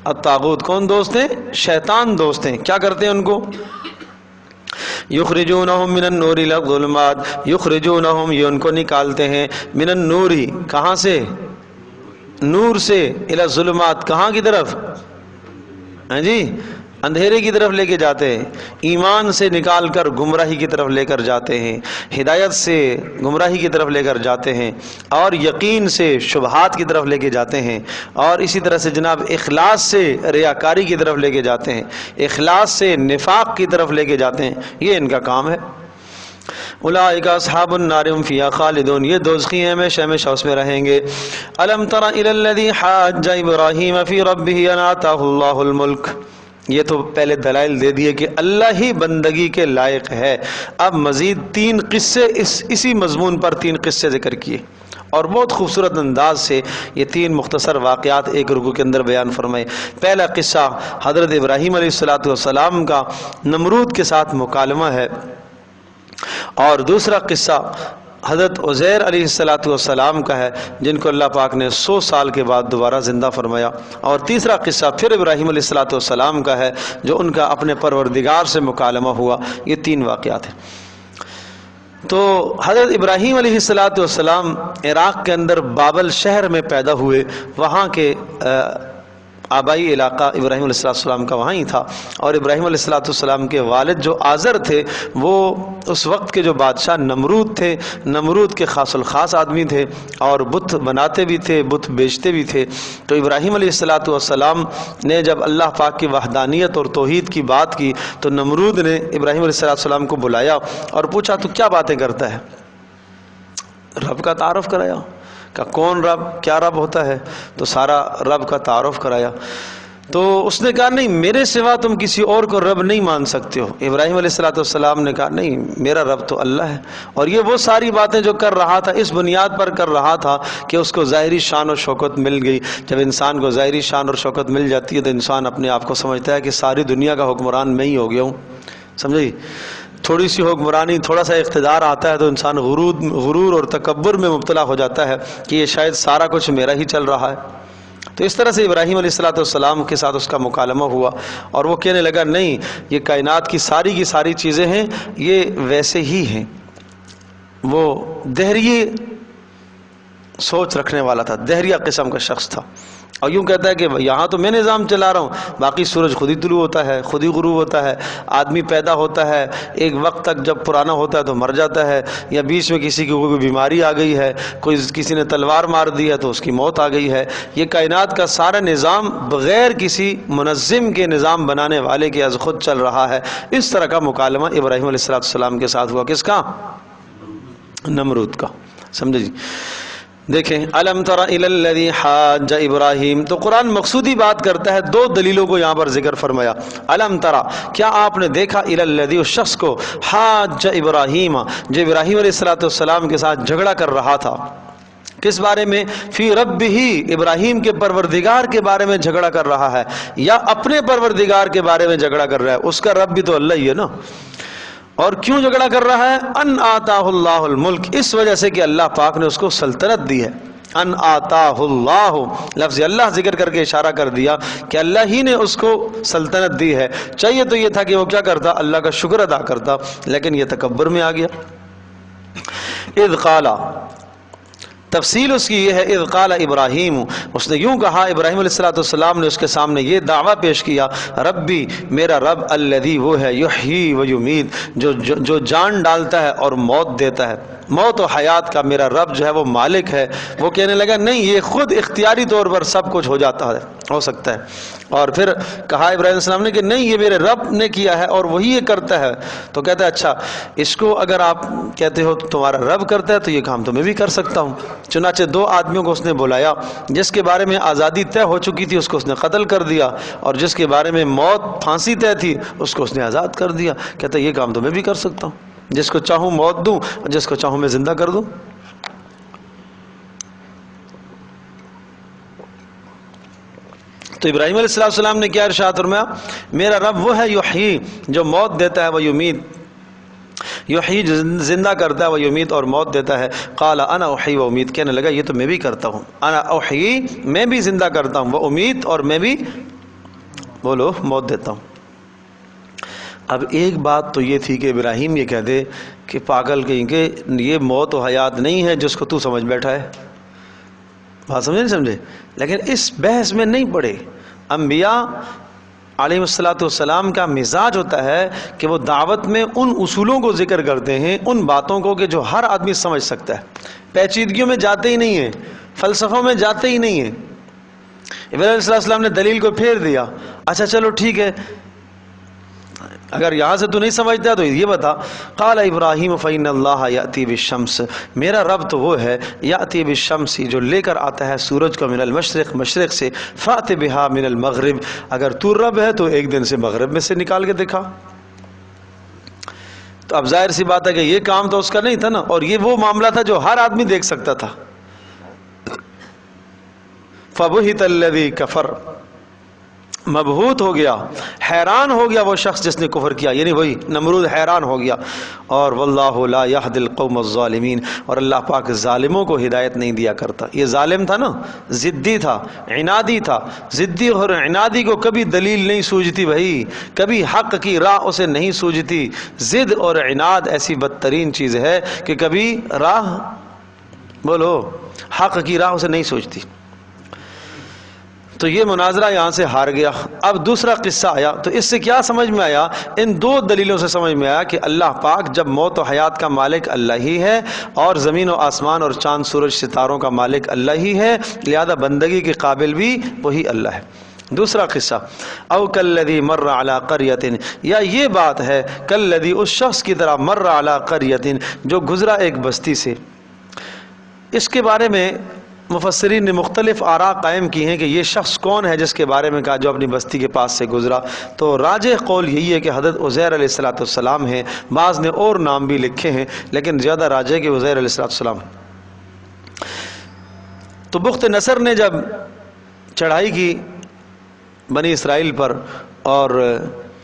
Speaker 1: الطاغوت، کون دوست ہیں؟ شیطان دوست ہیں۔ کیا کرتے ہیں ان کو؟ یخرجونہم من النور الی الظلمات، یخرجونہم، یہ ان کو نکالتے ہیں، من النور، کہاں سے؟ نور سے، الی الظلمات، کہاں کی طرف؟ ہاں جی، اندھیرے کی طرف لے کے جاتے ہیں، ایمان سے نکال کر گمراہی کی طرف لے کر جاتے ہیں، ہدایت سے گمراہی کی طرف لے کر جاتے ہیں، اور یقین سے شبہات کی طرف لے کے جاتے ہیں، اور اسی طرح سے جناب اخلاص سے ریاکاری کی طرف لے کے جاتے ہیں، اخلاص سے نفاق کی طرف لے کے جاتے ہیں، یہ ان کا کام ہے۔ اولئک اصحاب النار هم فیہا خالدون، یہ دوزخی ہیں، ہمیشہ ہمیشہ اس میں رہیں گے۔ الم تر الی الذی حاج ابراہیم فی ربہ ان آتاہ اللہ الملک، یہ تو پہلے دلائل دے دیے کہ اللہ ہی بندگی کے لائق ہے۔ اب مزید 3 قصے اسی مضمون پر 3 قصے ذکر کیے، اور بہت خوبصورت انداز سے یہ 3 مختصر واقعات ایک رکوع کے اندر بیان فرمائے۔ پہلا قصہ حضرت ابراہیم علیہ السلام کا نمرود کے ساتھ مکالمہ ہے، اور دوسرا قصہ حضرت عزیر علیہ السلام کا ہے جن کو اللہ پاک نے 100 سال کے بعد دوبارہ زندہ فرمایا، اور تیسرا قصہ پھر ابراہیم علیہ السلام کا ہے جو ان کا اپنے پروردگار سے مکالمہ ہوا۔ یہ 3 واقعات ہیں۔ تو حضرت ابراہیم علیہ السلام عراق کے اندر بابل شہر میں پیدا ہوئے، وہاں کے آبائی علاقہ ابراہیم علیہ السلام کا وہاں ہی تھا، اور ابراہیم علیہ السلام کے والد جو آزر تھے وہ اس وقت کے جو بادشاہ نمرود تھے، نمرود کے خاص الخاص آدمی تھے، اور بت بناتے بھی تھے، بت بیچتے بھی تھے۔ تو ابراہیم علیہ السلام نے جب اللہ پاک کی وحدانیت اور توحید کی بات کی تو نمرود نے ابراہیم علیہ السلام کو بلایا اور پوچھا تو کیا باتیں کرتا ہے؟ رب کا تعارف کرایا کہ کون رب، کیا رب ہوتا ہے، تو سارا رب کا تعارف کرایا۔ تو اس نے کہا نہیں، میرے سوا تم کسی اور کو رب نہیں مان سکتے ہو۔ ابراہیم علیہ السلام نے کہا نہیں، میرا رب تو اللہ ہے۔ اور یہ وہ ساری باتیں جو کر رہا تھا اس بنیاد پر کر رہا تھا کہ اس کو ظاہری شان و شوکت مل گئی۔ جب انسان کو ظاہری شان اور شوکت مل جاتی ہے تو انسان اپنے آپ کو سمجھتا ہے کہ ساری دنیا کا حکمران میں ہی ہو گیا ہوں، سمجھے؟ تھوڑی سی حکمرانی، تھوڑا سا اقتدار آتا ہے تو انسان غرور اور تکبر میں مبتلا ہو جاتا ہے کہ یہ شاید سارا کچھ میرا ہی چل رہا ہے۔ تو اس طرح سے ابراہیم علیہ السلام کے ساتھ اس کا مکالمہ ہوا، اور وہ کہنے لگا نہیں، یہ کائنات کی ساری چیزیں ہیں، یہ ویسے ہی ہیں۔ وہ دہریے سوچ رکھنے والا تھا، دہریہ قسم کا شخص تھا، اور یوں کہتا ہے کہ یہاں تو میں نظام چلا رہا ہوں، باقی سورج خود ہی طلوع ہوتا ہے، خود ہی غروب ہوتا ہے، آدمی پیدا ہوتا ہے، ایک وقت تک جب پرانا ہوتا ہے تو مر جاتا ہے، یا بیچ میں کسی کی کوئی بیماری آ گئی ہے، کسی نے تلوار مار دی ہے تو اس کی موت آ گئی ہے۔ یہ کائنات کا سارا نظام بغیر کسی منظم کے نظام بنانے والے کے از خود چل رہا ہے۔ اس طرح کا مکالمہ ابراہیم علیہ السلام کے ساتھ ہوا، کس کا؟ نمرود کا، سمجھے جی؟ دیکھیں الم تر الی الذی حاج ابراہیم، تو قرآن مقصودی بات کرتا ہے، 2 دلیلوں کو یہاں پر ذکر فرمایا۔ الم ترا، کیا آپ نے دیکھا، الی الذی، اس شخص کو، حاج ابراہیم، جو ابراہیم علیہ السلام کے ساتھ جھگڑا کر رہا تھا، کس بارے میں؟ فی ربہ، ابراہیم کے پروردگار کے بارے میں جھگڑا کر رہا ہے، یا اپنے پروردگار کے بارے میں جھگڑا کر رہا ہے؟ اس کا رب بھی تو اللہ ہی ہے نا۔ اور کیوں جھگڑا کر رہا ہے؟ ان آتاہ اللہ الملک، اس وجہ سے کہ اللہ پاک نے اس کو سلطنت دی ہے۔ ان آتاہ اللہ، لفظ اللہ ذکر کر کے اشارہ کر دیا کہ اللہ ہی نے اس کو سلطنت دی ہے۔ چاہیے تو یہ تھا کہ وہ کیا کرتا؟ اللہ کا شکر ادا کرتا، لیکن یہ تکبر میں آ گیا۔ اذ قال، تفصیل اس کی یہ ہے، اذ قال ابراہیم، اس نے یوں کہا، ابراہیم علیہ السلام نے اس کے سامنے یہ دعویٰ پیش کیا، ربی، میرا رب، الذی، وہ ہے، یحیی و یمیت، جو جان ڈالتا ہے اور موت دیتا ہے، موت و حیات کا میرا رب جو ہے وہ مالک ہے۔ وہ کہنے لگا نہیں، یہ خود اختیاری طور پر سب کچھ ہو سکتا ہے۔ اور پھر کہا ابراہیم علیہ السلام نے کہ نہیں، یہ میرے رب نے کیا ہے اور وہی یہ کرتا ہے۔ تو کہتا ہے اچھا، اس کو اگر آپ کہتے ہو تمہارا رب کرتا ہے تو یہ کام تو میں بھی کر سکتا ہوں۔ چنانچہ 2 آدمیوں کو اس نے بلایا، جس کے بارے میں آزادی طے ہو چکی تھی اس کو اس نے قتل کر دیا، اور جس کے بارے میں موت پھانسی طے تھی اس کو اس نے آزاد کر دیا۔ کہتا ہے یہ کام تو میں بھی کر سکتا ہوں، جس کو چاہوں موت دوں اور جس کو چاہوں میں زندہ کر دوں۔ تو ابراہیم علیہ السلام نے کیا ارشاد فرمایا؟ میرا رب وہ ہے، یحیی، جو موت دیتا ہے، وہ یمیت، یحیی زندہ کرتا ہے، وہ یمیت اور موت دیتا ہے۔ قال انا احیی و امیت، کہنے لگا یہ تو میں بھی کرتا ہوں، انا احیی، میں بھی زندہ کرتا ہوں، وہ امیت، اور میں بھی بولو موت دیتا ہوں۔ اب ایک بات تو یہ تھی کہ ابراہیم یہ کہہ دے کہ پاگل کہیں کہ یہ موت و حیات نہیں ہے جس کو تو سمجھ بیٹھا ہے، بات سمجھے نہیں سمجھے؟ لیکن اس بحث میں نہیں پڑے۔ انبیاء علیہ السلام کا مزاج ہوتا ہے کہ وہ دعوت میں ان اصولوں کو ذکر کرتے ہیں، ان باتوں کو کہ جو ہر آدمی سمجھ سکتا ہے، پیچیدگیوں میں جاتے ہی نہیں ہیں، فلسفوں میں جاتے ہی نہیں ہیں۔ ابراہیم علیہ السلام نے دلیل کو پھیر دیا، اچھا چلو ٹھیک ہے، اگر یہاں سے تو نہیں سمجھتا تو یہ بتا۔ قال ابراہیم فإن اللہ یأتی بالشمس، میرا رب تو وہ ہے، یأتی بالشمس، جو لے کر آتا ہے سورج کو، من المشرق، مشرق سے، فأت بہا من المغرب، اگر تو رب ہے تو ایک دن سے مغرب میں سے نکال کے دکھا۔ تو اب ظاہر سی بات ہے کہ یہ کام تو اس کا نہیں تھا نا، اور یہ وہ معاملہ تھا جو ہر آدمی دیکھ سکتا تھا، فبہت الذی کفر، مبہوت ہو گیا، حیران ہو گیا وہ شخص جس نے کفر کیا، یعنی وہی نمرود حیران ہو گیا۔ اور واللہ لا یہدی القوم الظالمین، اور اللہ پاک ظالموں کو ہدایت نہیں دیا کرتا۔ یہ ظالم تھا نا، ضدی تھا، عنادی تھا، ضدی اور عنادی کو کبھی دلیل نہیں سوجتی بھائی، کبھی حق کی راہ اسے نہیں سوجتی۔ ضد اور عناد ایسی بدترین چیز ہے کہ کبھی راہ، بولو، حق کی راہ اسے نہیں سوچتی۔ تو یہ مناظرہ یہاں سے ہار گیا۔ اب دوسرا قصہ آیا، تو اس سے کیا سمجھ میں آیا؟ ان دو دلیلوں سے سمجھ میں آیا کہ اللہ پاک جب موت و حیات کا مالک اللہ ہی ہے، اور زمین و آسمان اور چاند سورج ستاروں کا مالک اللہ ہی ہے، لہذا بندگی کے قابل بھی وہی اللہ ہے۔ دوسرا قصہ، او کالذی مر علی قریۃ، یا یہ بات ہے کالذی، اس شخص کی طرح، مر علی قریۃ، جو گزرا ایک بستی سے۔ اس کے بارے میں مفسرین نے مختلف آراء قائم کی ہیں کہ یہ شخص کون ہے جس کے بارے میں کہا جو اپنی بستی کے پاس سے گزرا۔ تو راجح قول یہی ہے کہ حضرت عزیر علیہ السلام ہیں، بعض نے اور نام بھی لکھے ہیں، لیکن زیادہ راجح کہ عزیر علیہ السلام۔ تو بخت نصر نے جب چڑھائی کی بنی اسرائیل پر، اور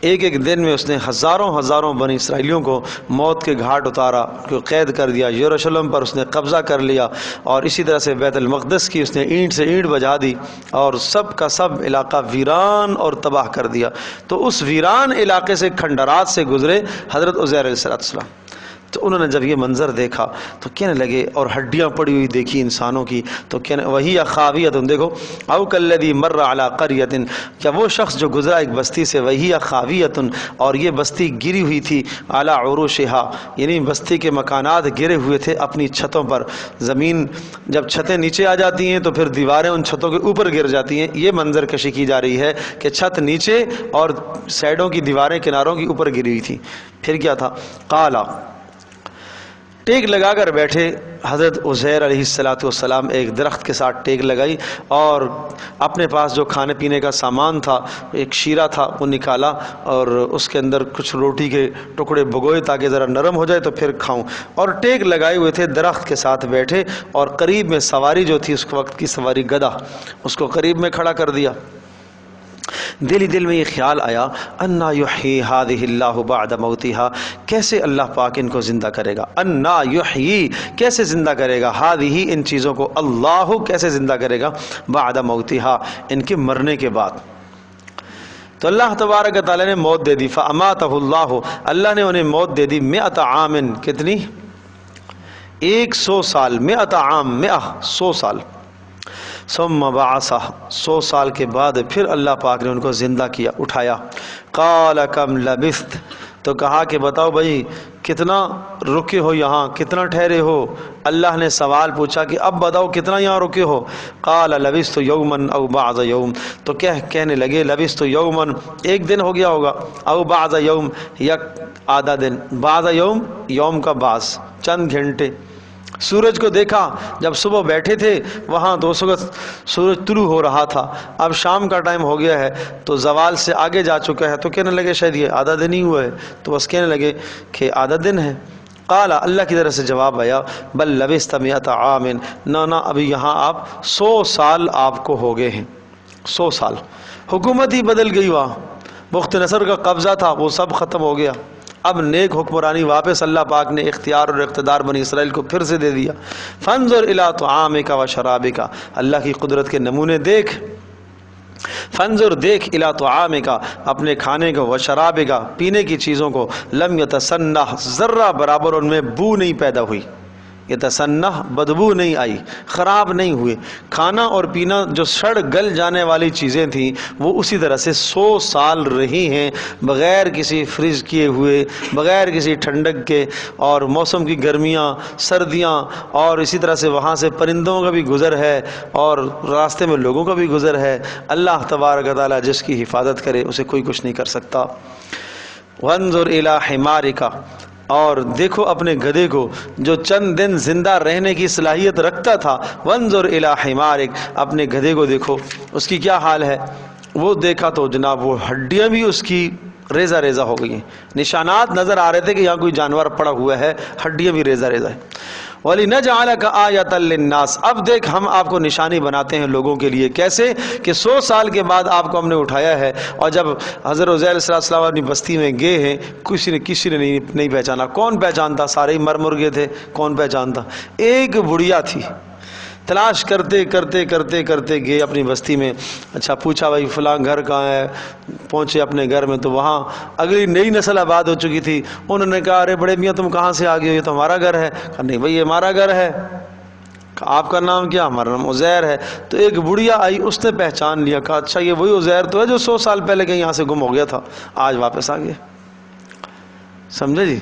Speaker 1: ایک ایک دن میں اس نے ہزاروں بنی اسرائیلیوں کو موت کے گھاٹ اتارا، کو قید کر دیا، یروشلم پر اس نے قبضہ کر لیا، اور اسی طرح سے بیت المقدس کی اس نے اینٹ سے اینٹ بجا دی، اور سب کا سب علاقہ ویران اور تباہ کر دیا۔ تو اس ویران علاقے سے کھنڈرات سے گزرے حضرت عزیر علیہ السلام۔ تو انہوں نے جب یہ منظر دیکھا تو کہنے لگے، اور ہڈیاں پڑی ہوئی دیکھی انسانوں کی، تو کہنے وہی خاویۃ، دیکھو، او کالذی مر علی قریۃ، کیا وہ شخص جو گزرا ایک بستی سے، وہی خاویۃ، اور یہ بستی گری ہوئی تھی، علی عروشہا، یعنی بستی کے مکانات گرے ہوئے تھے اپنی چھتوں پر۔ زمین جب چھتیں نیچے آ جاتی ہیں تو پھر دیواریں ان چھتوں کے اوپر گر جاتی ہیں، یہ منظر کشی کی جا رہی ہے کہ چھت نیچے اور سائڈوں کی دیواریں کناروں کی اوپر گری ہوئی تھی۔ پھر کیا تھا؟ قالا، ٹیک لگا کر بیٹھے حضرت عزیر علیہ السلام، ایک درخت کے ساتھ ٹیک لگائی، اور اپنے پاس جو کھانے پینے کا سامان تھا، ایک شیرہ تھا، وہ نکالا، اور اس کے اندر کچھ روٹی کے ٹکڑے بھگوئے تاکہ ذرا نرم ہو جائے تو پھر کھاؤں، اور ٹیک لگائے ہوئے تھے، درخت کے ساتھ بیٹھے، اور قریب میں سواری جو تھی، اس وقت کی سواری گدھا، اس کو قریب میں کھڑا کر دیا۔ دل ہی دل میں یہ خیال آیا، انا یحیی ہذہ اللہ بعد موتہا، کیسے اللہ پاک ان کو زندہ کرے گا، انا یحیی، کیسے زندہ کرے گا، ہذہ، ان چیزوں کو، اللہ کیسے زندہ کرے گا، بعد موتہا، ان کے مرنے کے بعد۔ تو اللہ تبارک و تعالیٰ نے موت دے دی، فاماتہ اللہ، اللہ نے انہیں موت دے دی، 100 عام، کتنی؟ 100 سال، 100 عام، 100 سال، ثم بعثہ، 100 سال کے بعد پھر اللہ پاک نے ان کو زندہ کیا، اٹھایا۔ قال کم لبثت، تو کہا کہ بتاؤ بھائی کتنا رکے ہو یہاں، کتنا ٹھہرے ہو؟ اللہ نے سوال پوچھا کہ اب بتاؤ کتنا یہاں رکے ہو؟ قال لبثت یوما او بعض یوم، تو کہنے لگے لبثت یوما، ایک دن ہو گیا ہوگا، او بعض یوم، یا آدھا دن، بعض یوم، یوم کا بعض، چند گھنٹے۔ سورج کو دیکھا جب صبح بیٹھے تھے وہاں تو اس وقت سورج طلوع ہو رہا تھا، اب شام کا ٹائم ہو گیا ہے تو زوال سے آگے جا چکا ہے، تو کہنے لگے شاید یہ آدھا دن ہی ہوا ہے، تو بس کہنے لگے کہ آدھا دن ہے۔ قال، اللہ کی طرف سے جواب آیا، بل لبثت 100 عام، نہ ابھی یہاں آپ 100 سال آپ کو ہو گئے ہیں، 100 سال۔ حکومت ہی بدل گئی، وہاں بخت نصر کا قبضہ تھا وہ سب ختم ہو گیا، اب نیک حکمرانی واپس اللہ پاک نے اختیار اور اقتدار بنی اسرائیل کو پھر سے دے دیا۔ فانظر الی طعامک و شرابک، اللہ کی قدرت کے نمونے دیکھ، فانظر دیکھ، الی طعامک، اپنے کھانے کو، و شرابک، پینے کی چیزوں کو، لم یتسنہ، ذرہ برابر ان میں بو نہیں پیدا ہوئی، یتسنہ، بدبو نہیں آئی، خراب نہیں ہوئے، کھانا اور پینا جو سڑ گل جانے والی چیزیں تھیں وہ اسی طرح سے 100 سال رہی ہیں، بغیر کسی فریز کیے ہوئے، بغیر کسی ٹھنڈک کے، اور موسم کی گرمیاں، سردیاں، اور اسی طرح سے وہاں سے پرندوں کا بھی گزر ہے اور راستے میں لوگوں کا بھی گزر ہے۔ اللہ تبارک و تعالیٰ جس کی حفاظت کرے اسے کوئی کچھ نہیں کر سکتا۔ وانظر الی حمارک، اور دیکھو اپنے گدھے کو جو چند دن زندہ رہنے کی صلاحیت رکھتا تھا، وانظر الی حمارک، اپنے گدھے کو دیکھو اس کی کیا حال ہے۔ وہ دیکھا تو جناب وہ ہڈیاں بھی اس کی ریزہ ریزہ ہو گئی ہیں، نشانات نظر آ رہے تھے کہ یہاں کوئی جانور پڑا ہوا ہے، ہڈیاں بھی ریزہ ریزہ ہے۔ وَلِنَجْعَلَكَ آیَةً لِلنَّاسِ، اب دیکھ ہم آپ کو نشانی بناتے ہیں لوگوں کے لیے، کیسے کہ 100 سال کے بعد آپ کو ہم نے اٹھایا ہے، اور جب حضرت عزیر علیہ السلام اپنی بستی میں گئے ہیں کسی نے نہیں پہچانا۔ کون پہچانتا؟ سارے ہی مر گئے تھے، کون پہچانتا؟ ایک بڑھیا تھی، تلاش کرتے کرتے کرتے کرتے گئے اپنی بستی میں۔ اچھا پوچھا بھائی فلاں گھر کہاں ہے؟ پہنچے اپنے گھر میں تو وہاں اگلی نئی نسل آباد ہو چکی تھی۔ انہوں نے کہا ارے بڑے میاں تم کہاں سے آ گئے ہو؟ یہ تو ہمارا گھر ہے۔ کہا نہیں بھائی یہ ہمارا گھر ہے۔ آپ کا نام کیا؟ ہمارا نام عزیر ہے۔ تو ایک بڑھیا آئی، اس نے پہچان لیا، کہا اچھا یہ وہی عزیر تو ہے جو 100 سال پہلے کہیں یہاں سے گم ہو گیا تھا، آج واپس آ گئے۔ سمجھے جی؟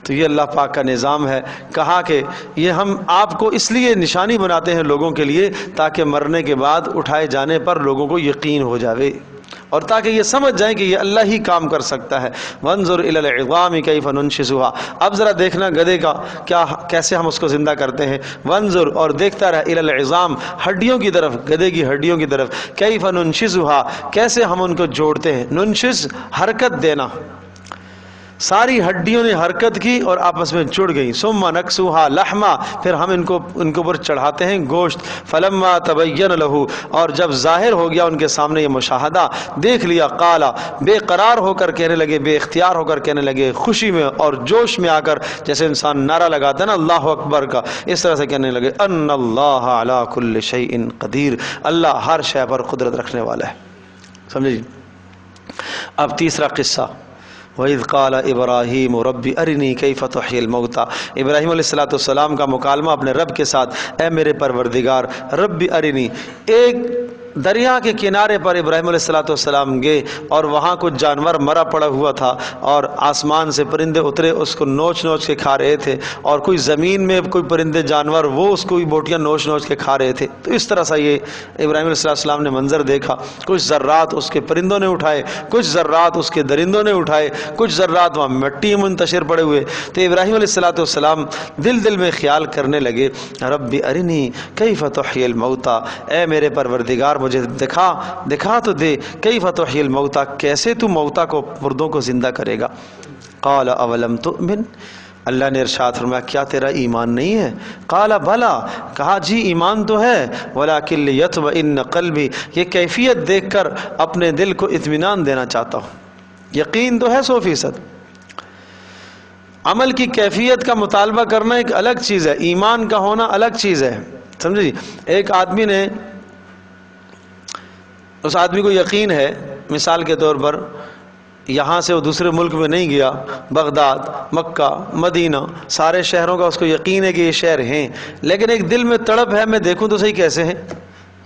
Speaker 1: تو یہ اللہ پاک کا نظام ہے۔ کہا کہ یہ ہم آپ کو اس لیے نشانی بناتے ہیں لوگوں کے لیے تاکہ مرنے کے بعد اٹھائے جانے پر لوگوں کو یقین ہو جاوے، اور تاکہ یہ سمجھ جائیں کہ یہ اللہ ہی کام کر سکتا ہے۔ وانظر الی العظام کیف ننشزها، اب ذرا دیکھنا گدھے کا کیسے ہم اس کو زندہ کرتے ہیں۔ وانظر، اور دیکھتا رہا، الی العظام، ہڈیوں کی طرف، گدھے کی ہڈیوں کی طرف، کیف ننشزها، کیسے ہم ان کو جوڑتے ہیں۔ ننشز حرکت دینا، ساری ہڈیوں نے حرکت کی اور آپس میں جڑ گئیں۔ ثم نکسوها لحما، پھر ہم ان کو اوپر چڑھاتے ہیں گوشت۔ فلما تبین له، اور جب ظاہر ہو گیا ان کے سامنے یہ مشاہدہ، دیکھ لیا، قال، بے قرار ہو کر کہنے لگے، بے اختیار ہو کر کہنے لگے، خوشی میں اور جوش میں آ کر، جیسے انسان نعرہ لگاتا ہے نا اللہ اکبر کا، اس طرح سے کہنے لگے ان اللہ علی کل شیء قدیر، اللہ ہر شے پر قدرت رکھنے والا ہے۔ سمجھے جی؟ اب تیسرا قصہ، وَإِذْ قَالَ إِبْرَاهِيمُ رَبِّ أَرِنِي كَيْفَ تُحْيِي الْمَوْتَى، ابراہیم علیہ السلام کا مکالمہ اپنے رب کے ساتھ، اے میرے پروردگار رب ارنی۔ ایک دریا کے کنارے پر ابراہیم علیہ السلام گئے اور وہاں کچھ جانور مرا پڑا ہوا تھا، اور آسمان سے پرندے اترے اس کو نوچ نوچ کے کھا رہے تھے، اور کوئی زمین میں کوئی پرندے جانور وہ اس کو بھی بوٹیاں نوچ نوچ کے کھا رہے تھے۔ تو اس طرح سے یہ ابراہیم علیہ السلام نے منظر دیکھا، کچھ ذرات اس کے پرندوں نے اٹھائے، کچھ ذرات اس کے درندوں نے اٹھائے، کچھ ذرات وہاں مٹی منتشر پڑے ہوئے۔ تو ابراہیم علیہ السلام دل میں خیال کرنے لگے، رب ارنی کیف تحیی الموتى، اے میرے پروردگار مجھے دکھا تو دے، کیف تحیی الموتى، کیسے تو موتا کو، مردوں کو زندہ کرے گا۔ قال اولم تؤمن، اللہ نے ارشاد فرمایا کیا تیرا ایمان نہیں ہے؟ قال بلا، کہا جی ایمان تو ہے، ولکن لیطمئن قلبی، یہ کیفیت دیکھ کر اپنے دل کو اطمینان دینا چاہتا ہوں۔ یقین تو ہے 100%، عمل کی کیفیت کا مطالبہ کرنا ایک الگ چیز ہے، ایمان کا ہونا الگ چیز ہے۔ سمجھے جی؟ ایک آدمی نے، اس آدمی کو یقین ہے، مثال کے طور پر یہاں سے وہ دوسرے ملک میں نہیں گیا، بغداد، مکہ، مدینہ، سارے شہروں کا اس کو یقین ہے کہ یہ شہر ہیں، لیکن ایک دل میں تڑپ ہے میں دیکھوں تو صحیح کیسے ہیں۔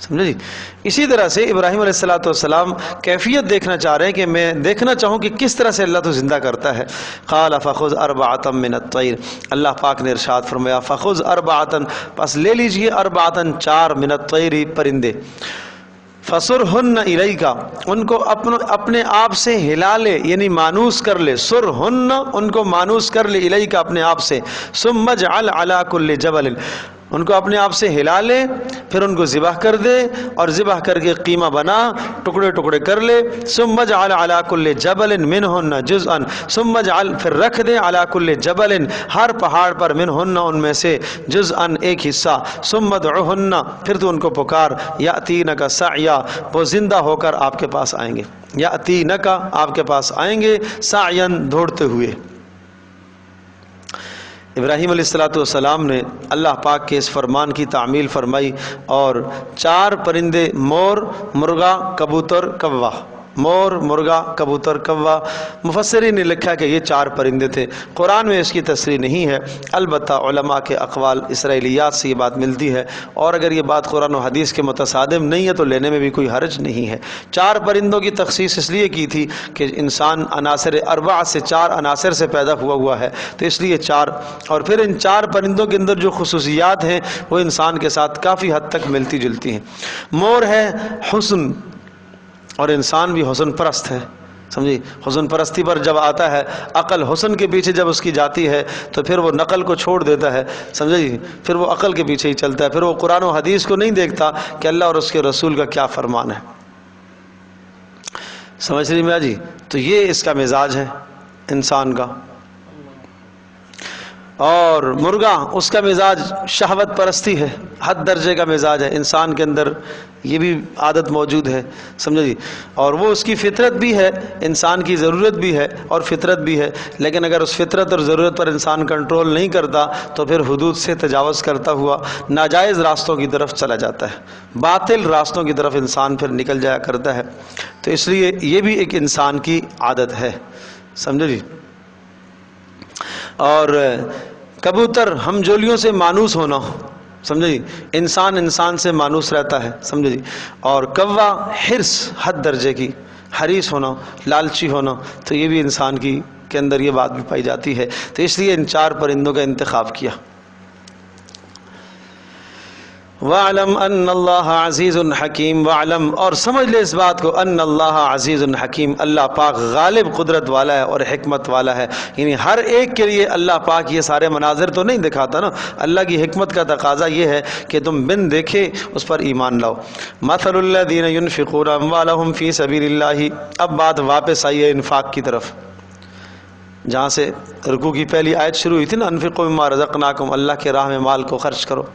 Speaker 1: سمجھے جی؟ اسی طرح سے ابراہیم علیہ السلام کیفیت دیکھنا چاہ رہے ہیں کہ میں دیکھنا چاہوں کہ کس طرح سے اللہ تو زندہ کرتا ہے۔ قال فخذ اربعۃ من الطیر، اللہ پاک نے ارشاد فرمایا فخذ اربعۃ، پس لے لیجئے اربعۃ، 4 من الطیر، پرندے، فسرہن الیک، ان کو اپنے آپ سے ہلا لے، یعنی مانوس کر لے، سرہن، ان کو مانوس کر لے، الیک، اپنے آپ سے، ثم اجعل علی کل جبل، ان کو اپنے آپ سے ہلا لے، پھر ان کو ذبح کر دے، اور ذبح کر کے قیمہ بنا، ٹکڑے ٹکڑے کر لے، ثم اجعل علی کل جبل منہن جزءا، ثم اجعل، پھر رکھ دے، علی کل جبل، ہر پہاڑ پر، منہن، ان میں سے، جزءا، ایک حصہ، ثم ادعوہن، پھر تو ان کو پکار، یاتینک سعیا، وہ زندہ ہو کر آپ کے پاس آئیں گے، یاتینک، آپ کے پاس آئیں گے، سعیا، دوڑتے ہوئے۔ ابراہیم علیہ السلام نے اللہ پاک کے اس فرمان کی تعمیل فرمائی، اور 4 پرندے، مور، مرغا، کبوتر، کوا، مور، مرغا، کبوتر، کوا، مفسرین نے لکھا کہ یہ 4 پرندے تھے۔ قرآن میں اس کی تصریح نہیں ہے، البتہ علماء کے اقوال، اسرائیلیات سے یہ بات ملتی ہے، اور اگر یہ بات قرآن و حدیث کے متصادم نہیں ہے تو لینے میں بھی کوئی حرج نہیں ہے۔ 4 پرندوں کی تخصیص اس لیے کی تھی کہ انسان عناصر اربع سے، 4 عناصر سے پیدا ہوا ہے، تو اس لیے 4، اور پھر ان 4 پرندوں کے اندر جو خصوصیات ہیں وہ انسان کے ساتھ کافی حد تک ملتی جلتی ہیں۔ مور ہے حسن، اور انسان بھی حسن پرست ہے، سمجھی؟ حسن پرستی پر جب آتا ہے، عقل حسن کے پیچھے جب اس کی جاتی ہے تو پھر وہ نقل کو چھوڑ دیتا ہے، سمجھے جی؟ پھر وہ عقل کے پیچھے ہی چلتا ہے، پھر وہ قرآن و حدیث کو نہیں دیکھتا کہ اللہ اور اس کے رسول کا کیا فرمان ہے۔ سمجھ رہی میں جی؟ تو یہ اس کا مزاج ہے انسان کا۔ اور مرغا اس کا مزاج شہوت پرستی ہے، حد درجے کا مزاج ہے، انسان کے اندر یہ بھی عادت موجود ہے، سمجھے جی، اور وہ اس کی فطرت بھی ہے، انسان کی ضرورت بھی ہے اور فطرت بھی ہے، لیکن اگر اس فطرت اور ضرورت پر انسان کنٹرول نہیں کرتا تو پھر حدود سے تجاوز کرتا ہوا ناجائز راستوں کی طرف چلا جاتا ہے، باطل راستوں کی طرف انسان پھر نکل جایا کرتا ہے۔ تو اس لیے یہ بھی ایک انسان کی عادت ہے، سمجھے جی۔ اور کبوتر ہم جولیوں سے مانوس ہونا، سمجھے جی، انسان سے مانوس رہتا ہے، سمجھے جی، اور کوا حرص حد درجے کی حریص ہونا، لالچی ہونا، تو یہ بھی انسان کی کے اندر یہ بات بھی پائی جاتی ہے، تو اس لیے ان 4 پرندوں کا انتخاب کیا۔ وَاعْلَمْ أَنَّ اللَّهَ عَزِيزٌ حَكِيمٌ، وَاعْلَمْ، اور سمجھ لے اس بات کو، أَنَّ اللَّهَ عَزِيزٌ حَكِيمٌ، اللہ پاک غالب قدرت والا ہے اور حکمت والا ہے، یعنی ہر ایک کے لیے اللہ پاک یہ سارے مناظر تو نہیں دکھاتا نا، اللہ کی حکمت کا تقاضا یہ ہے کہ تم بن دیکھے اس پر ایمان لاؤ۔ مَثَلُ الَّذِينَ يُنْفِقُونَ أَمْوَالَهُمْ فِي سَبِيلِ اللَّهِ، اب بات واپس آئی ہے انفاق کی طرف، جہاں سے رکوع کی پہلی آیت شروع ہوئی تھی نا، انفقوا مما رزقناکم، اللہ کے راہ میں مال کو خرچ کرو۔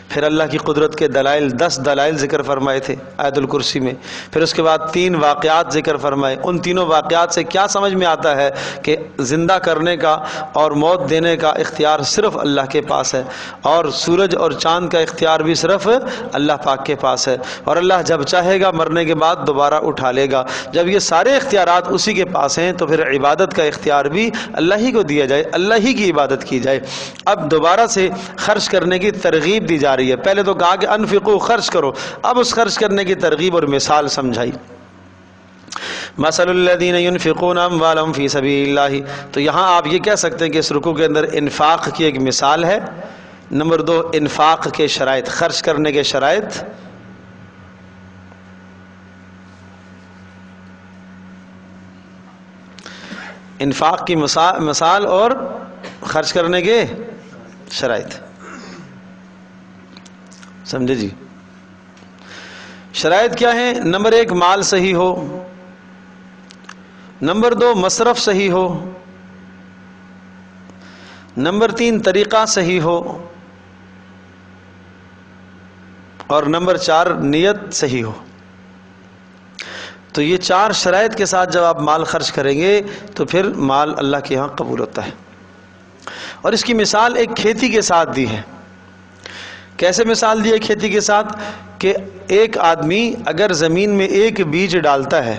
Speaker 1: پھر اللہ کی قدرت کے دلائل 10 دلائل ذکر فرمائے تھے آیت الکرسی میں، پھر اس کے بعد 3 واقعات ذکر فرمائے۔ ان تینوں واقعات سے کیا سمجھ میں آتا ہے کہ زندہ کرنے کا اور موت دینے کا اختیار صرف اللہ کے پاس ہے، اور سورج اور چاند کا اختیار بھی صرف اللہ پاک کے پاس ہے، اور اللہ جب چاہے گا مرنے کے بعد دوبارہ اٹھا لے گا۔ جب یہ سارے اختیارات اسی کے پاس ہیں تو پھر عبادت کا اختیار بھی اللہ ہی کو دیا جائے، اللہ ہی کی عبادت کی جائے۔ اب دوبارہ سے خرچ کرنے کی ترغیب دی جا رہی ہے، پہلے تو کہا کہ انفقوا، خرچ کرو، اب اس خرچ کرنے کی ترغیب اور مثال سمجھائی۔ مثل الذین ينفقون اموالهم فی سبیل اللہ، تو یہاں آپ یہ کہہ سکتے ہیں کہ اس رکوع کے اندر انفاق کی ایک مثال ہے۔ نمبر 2، انفاق کے شرائط، خرچ کرنے کے شرائط۔ انفاق کی مثال اور خرچ کرنے کے شرائط، سمجھے جی۔ شرائط کیا ہیں؟ نمبر 1، مال صحیح ہو، نمبر 2، مصرف صحیح ہو، نمبر 3، طریقہ صحیح ہو، اور نمبر 4، نیت صحیح ہو۔ تو یہ 4 شرائط کے ساتھ جب آپ مال خرچ کریں گے تو پھر مال اللہ کے ہاں قبول ہوتا ہے۔ اور اس کی مثال ایک کھیتی کے ساتھ دی ہے۔ کیسے مثال دی ہے کھیتی کے ساتھ؟ کہ ایک آدمی اگر زمین میں ایک بیج ڈالتا ہے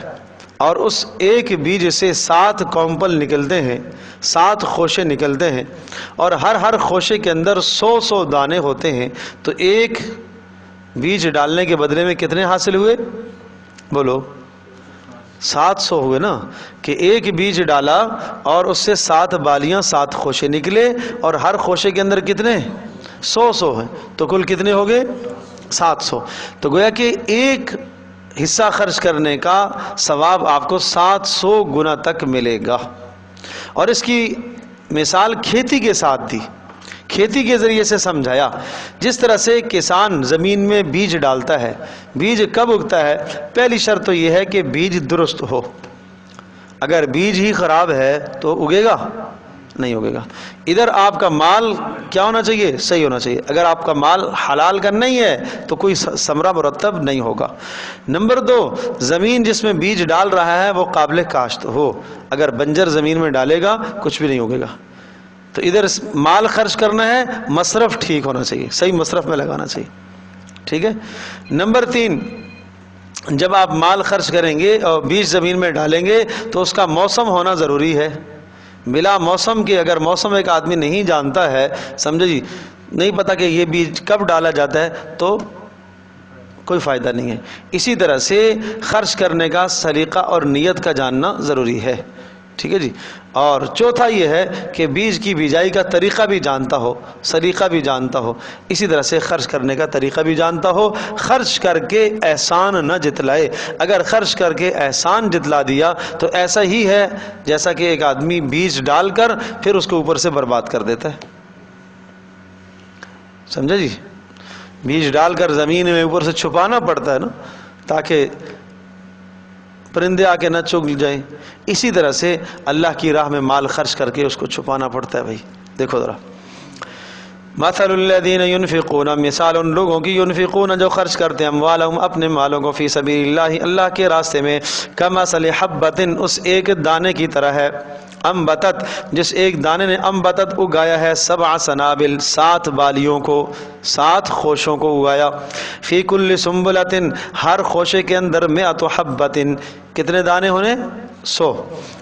Speaker 1: اور اس ایک بیج سے 7 کونپل نکلتے ہیں، 7 خوشے نکلتے ہیں، اور ہر خوشے کے اندر 100 دانے ہوتے ہیں، تو ایک بیج ڈالنے کے بدلے میں کتنے حاصل ہوئے؟ بولو، 700 ہوئے نا، کہ ایک بیج ڈالا اور اس سے 7 بالیاں، 7 خوشے نکلے، اور ہر خوشے کے اندر کتنے؟ 100 ہیں، تو کل کتنے ہو گئے؟ 700۔ تو گویا کہ ایک حصہ خرچ کرنے کا ثواب آپ کو 700 گنا تک ملے گا۔ اور اس کی مثال کھیتی کے ساتھ دی، کھیتی کے ذریعے سے سمجھایا۔ جس طرح سے کسان زمین میں بیج ڈالتا ہے، بیج کب اگتا ہے؟ پہلی شرط تو یہ ہے کہ بیج درست ہو۔ اگر بیج ہی خراب ہے تو اگے گا؟ نہیں اگے گا۔ ادھر آپ کا مال کیا ہونا چاہیے؟ صحیح ہونا چاہیے۔ اگر آپ کا مال حلال کا نہیں ہے تو کوئی ثمرہ مرتب نہیں ہوگا۔ نمبر 2، زمین جس میں بیج ڈال رہا ہے وہ قابل کاشت ہو۔ اگر بنجر زمین میں ڈالے گا کچھ بھی نہیں اگے گا۔ تو ادھر مال خرچ کرنا ہے، مصرف ٹھیک ہونا چاہیے، صحیح مصرف میں لگانا چاہیے، ٹھیک ہے۔ نمبر 3، جب آپ مال خرچ کریں گے اور بیج زمین میں ڈالیں گے تو اس کا موسم ہونا ضروری ہے۔ بلا موسم کے، اگر موسم ایک آدمی نہیں جانتا ہے، سمجھے جی، نہیں پتا کہ یہ بیج کب ڈالا جاتا ہے، تو کوئی فائدہ نہیں ہے۔ اسی طرح سے خرچ کرنے کا سلیقہ اور نیت کا جاننا ضروری ہے، ٹھیک ہے جی۔ اور چوتھا یہ ہے کہ بیج کی بیجائی کا طریقہ بھی جانتا ہو، سلیقہ بھی جانتا ہو، اسی طرح سے خرچ کرنے کا طریقہ بھی جانتا ہو۔ خرچ کر کے احسان نہ جتلائے، اگر خرچ کر کے احسان جتلا دیا تو ایسا ہی ہے جیسا کہ ایک آدمی بیج ڈال کر پھر اس کو اوپر سے برباد کر دیتا ہے، سمجھے جی۔ بیج ڈال کر زمین میں اوپر سے چھپانا پڑتا ہے نا، تاکہ پرندے آ کے نہ چگ جائیں۔ اسی طرح سے اللہ کی راہ میں مال خرچ کر کے اس کو چھپانا پڑتا ہے۔ بھائی دیکھو ذرا، مثل الذین ینفقون، مثال ان لوگوں کی، ینفقون جو خرچ کرتے ہیں، اموالہم اپنے مالوں کو، فی سبیل اللہ اللہ کے راستے میں، کمثل حبۃ اس ایک دانے کی طرح ہے، انبتت جس ایک دانے نے، انبتت اگایا ہے، 7 سنابل 7 بالیوں کو، 7 خوشوں کو اگایا، فی کل سنبلۃ ہر خوشے کے اندر 100 حبۃ کتنے دانے ہونے؟ 100،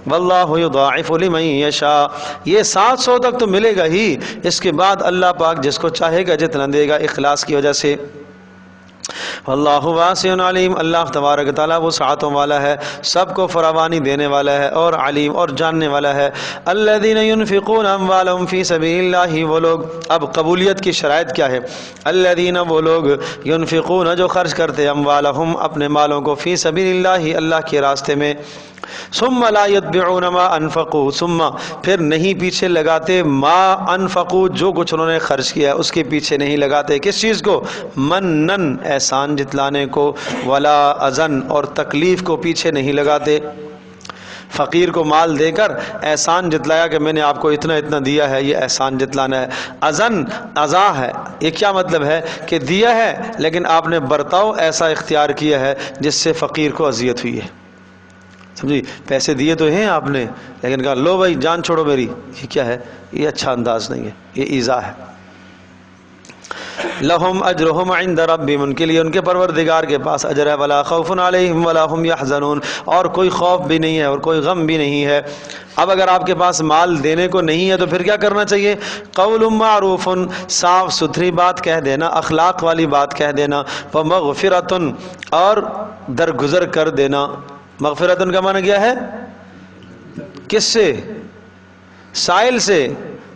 Speaker 1: واللہ یضاعف لمن یشاء یہ 700 تک تو ملے گا ہی، اس کے بعد اللہ پاک جس کو چاہے گا جتنا دے گا، اخلاص کی وجہ سے۔ واللہ واسع علیم اللہ تبارک تعالیٰ وسعتوں والا ہے، سب کو فراوانی دینے والا ہے، اور علیم اور جاننے والا ہے۔ الذین ینفقون اموالہم فی سبیل اللہ وہ لوگ، اب قبولیت کی شرائط کیا ہے؟ الذین وہ لوگ، ینفقون جو خرچ کرتے، اموالہم اپنے مالوں کو، فی سبیل اللہ اللہ کے راستے میں، ثم لا یتبعون ما انفقوا ثم پھر نہیں پیچھے لگاتے، ما انفقوا جو کچھ انہوں نے خرچ کیا اس کے پیچھے نہیں لگاتے، کس چیز کو؟ منن احسان جتلانے کو، ولا اذن اور تکلیف کو پیچھے نہیں لگاتے۔ فقیر کو مال دے کر احسان جتلایا کہ میں نے آپ کو اتنا اتنا دیا ہے، یہ احسان جتلانا ہے۔ اذن اذا ہے، یہ کیا مطلب ہے؟ کہ دیا ہے لیکن آپ نے برتاؤ ایسا اختیار کیا ہے جس سے فقیر کو اذیت ہوئی ہے، سمجھی؟ پیسے دیے تو ہیں آپ نے لیکن کہا لو بھائی جان چھوڑو میری، یہ کیا ہے؟ یہ اچھا انداز نہیں ہے، یہ ایذا ہے۔ لہم اجرہم عند ربہم ان کے لیے ان کے پروردگار کے پاس اجر ہے، ولا خوف علیہم ولا ہم یحزنون اور کوئی خوف بھی نہیں ہے اور کوئی غم بھی نہیں ہے۔ اب اگر آپ کے پاس مال دینے کو نہیں ہے تو پھر کیا کرنا چاہیے؟ قول معروف صاف ستھری بات کہہ دینا، اخلاق والی بات کہہ دینا، ومغفرۃ اور درگزر کر دینا۔ مغفرتن کا معنی کیا ہے؟ کس سے؟ سائل سے،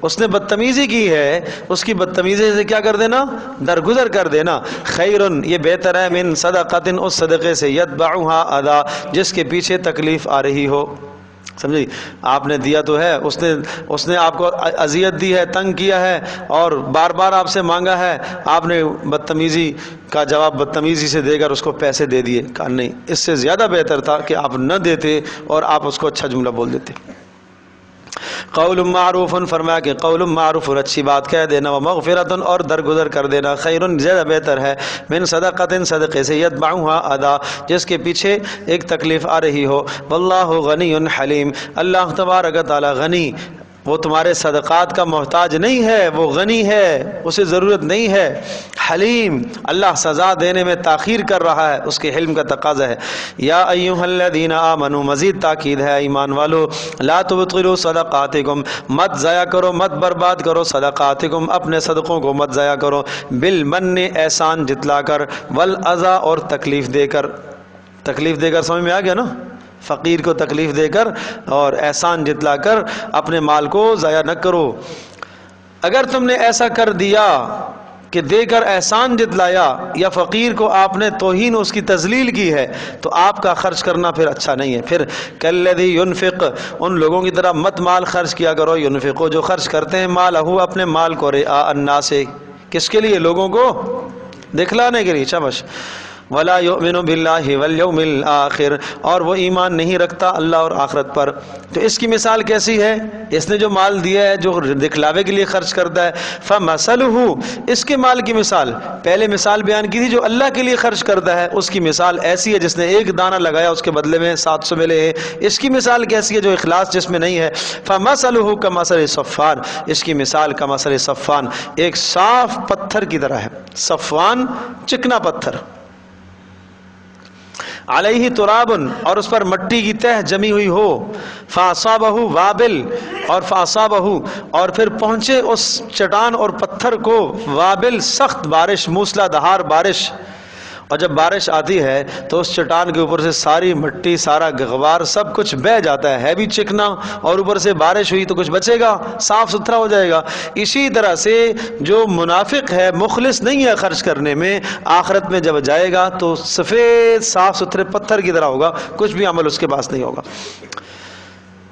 Speaker 1: اس نے بدتمیزی کی ہے، اس کی بدتمیزی سے کیا کر دینا؟ درگزر کر دینا۔ خیرن یہ بہتر ہے، من صدقۃ اس صدقے سے، یتبعھا اذی جس کے پیچھے تکلیف آ رہی ہو، سمجھی؟ آپ نے دیا تو ہے، اس نے آپ کو اذیت دی ہے، تنگ کیا ہے اور بار بار آپ سے مانگا ہے، آپ نے بدتمیزی کا جواب بدتمیزی سے دے کر اس کو پیسے دے دیے، کہا نہیں، اس سے زیادہ بہتر تھا کہ آپ نہ دیتے اور آپ اس کو اچھا جملہ بول دیتے۔ قول معروف فرمایا کہ قول معروف اچھی بات کہہ دینا، ومغفرۃ اور درگزر کر دینا، خیرن زیادہ بہتر ہے، من صدقۃ صدقے سے، یتبعھا اذی جس کے پیچھے ایک تکلیف آ رہی ہو۔ واللہ غنی حلیم اللہ تبارک تعالی غنی، وہ تمہارے صدقات کا محتاج نہیں ہے، وہ غنی ہے، اسے ضرورت نہیں ہے، حلیم اللہ سزا دینے میں تاخیر کر رہا ہے، اس کے حلم کا تقاضا ہے۔ یا ایھا الذین آمنوا مزید تاکید ہے ایمان والو، لا تبطلوا صدقاتکم مت ضائع کرو، مت برباد کرو، صدقاتکم اپنے صدقوں کو مت ضائع کرو، بالمن احسان جتلا کر، والاذی اور تکلیف دے کر۔ تکلیف دے کر سمجھ میں آ گیا نا؟ فقیر کو تکلیف دے کر اور احسان جتلا کر اپنے مال کو ضائع نہ کرو۔ اگر تم نے ایسا کر دیا کہ دے کر احسان جتلایا یا فقیر کو آپ نے توہین اس کی تذلیل کی ہے تو آپ کا خرچ کرنا پھر اچھا نہیں ہے۔ پھر کالذی ینفق ان لوگوں کی طرح مت مال خرچ کیا کرو، ینفقو جو خرچ کرتے ہیں، مالہ اپنے مال کو، رعاء الناس کس کے لیے؟ لوگوں کو دکھلانے کے لیے، شاباش۔ ولا یؤمن باللہ والیوم الآخر اور وہ ایمان نہیں رکھتا اللہ اور آخرت پر۔ تو اس کی مثال کیسی ہے؟ اس نے جو مال دیا ہے جو دکھلاوے کے لیے خرچ کرتا ہے، فمثلہ اس کے مال کی مثال، پہلے مثال بیان کی تھی جو اللہ کے لیے خرچ کرتا ہے اس کی مثال ایسی ہے جس نے ایک دانہ لگایا اس کے بدلے میں 700 ملے ہیں۔ اس کی مثال کیسی ہے؟ جو اخلاص جس میں نہیں ہے، فمثلہ کمثل صفوان اس کی مثال کمثل صفوان ایک صاف پتھر کی طرح ہے۔ صفوان چکنا پتھر، علیہ تراب اور اس پر مٹی کی تہ جمی ہوئی ہو، فاصابہ وابل اور فاصابہ اور پھر پہنچے اس چٹان اور پتھر کو وابل سخت بارش، موسلا دھار بارش، اور جب بارش آتی ہے تو اس چٹان کے اوپر سے ساری مٹی، سارا غبار سب کچھ بہہ جاتا ہے بھی چکنا، اور اوپر سے بارش ہوئی تو کچھ بچے گا، صاف ستھرا ہو جائے گا۔ اسی طرح سے جو منافق ہے، مخلص نہیں ہے خرچ کرنے میں، آخرت میں جب جائے گا تو سفید صاف ستھرے پتھر کی طرح ہوگا، کچھ بھی عمل اس کے پاس نہیں ہوگا۔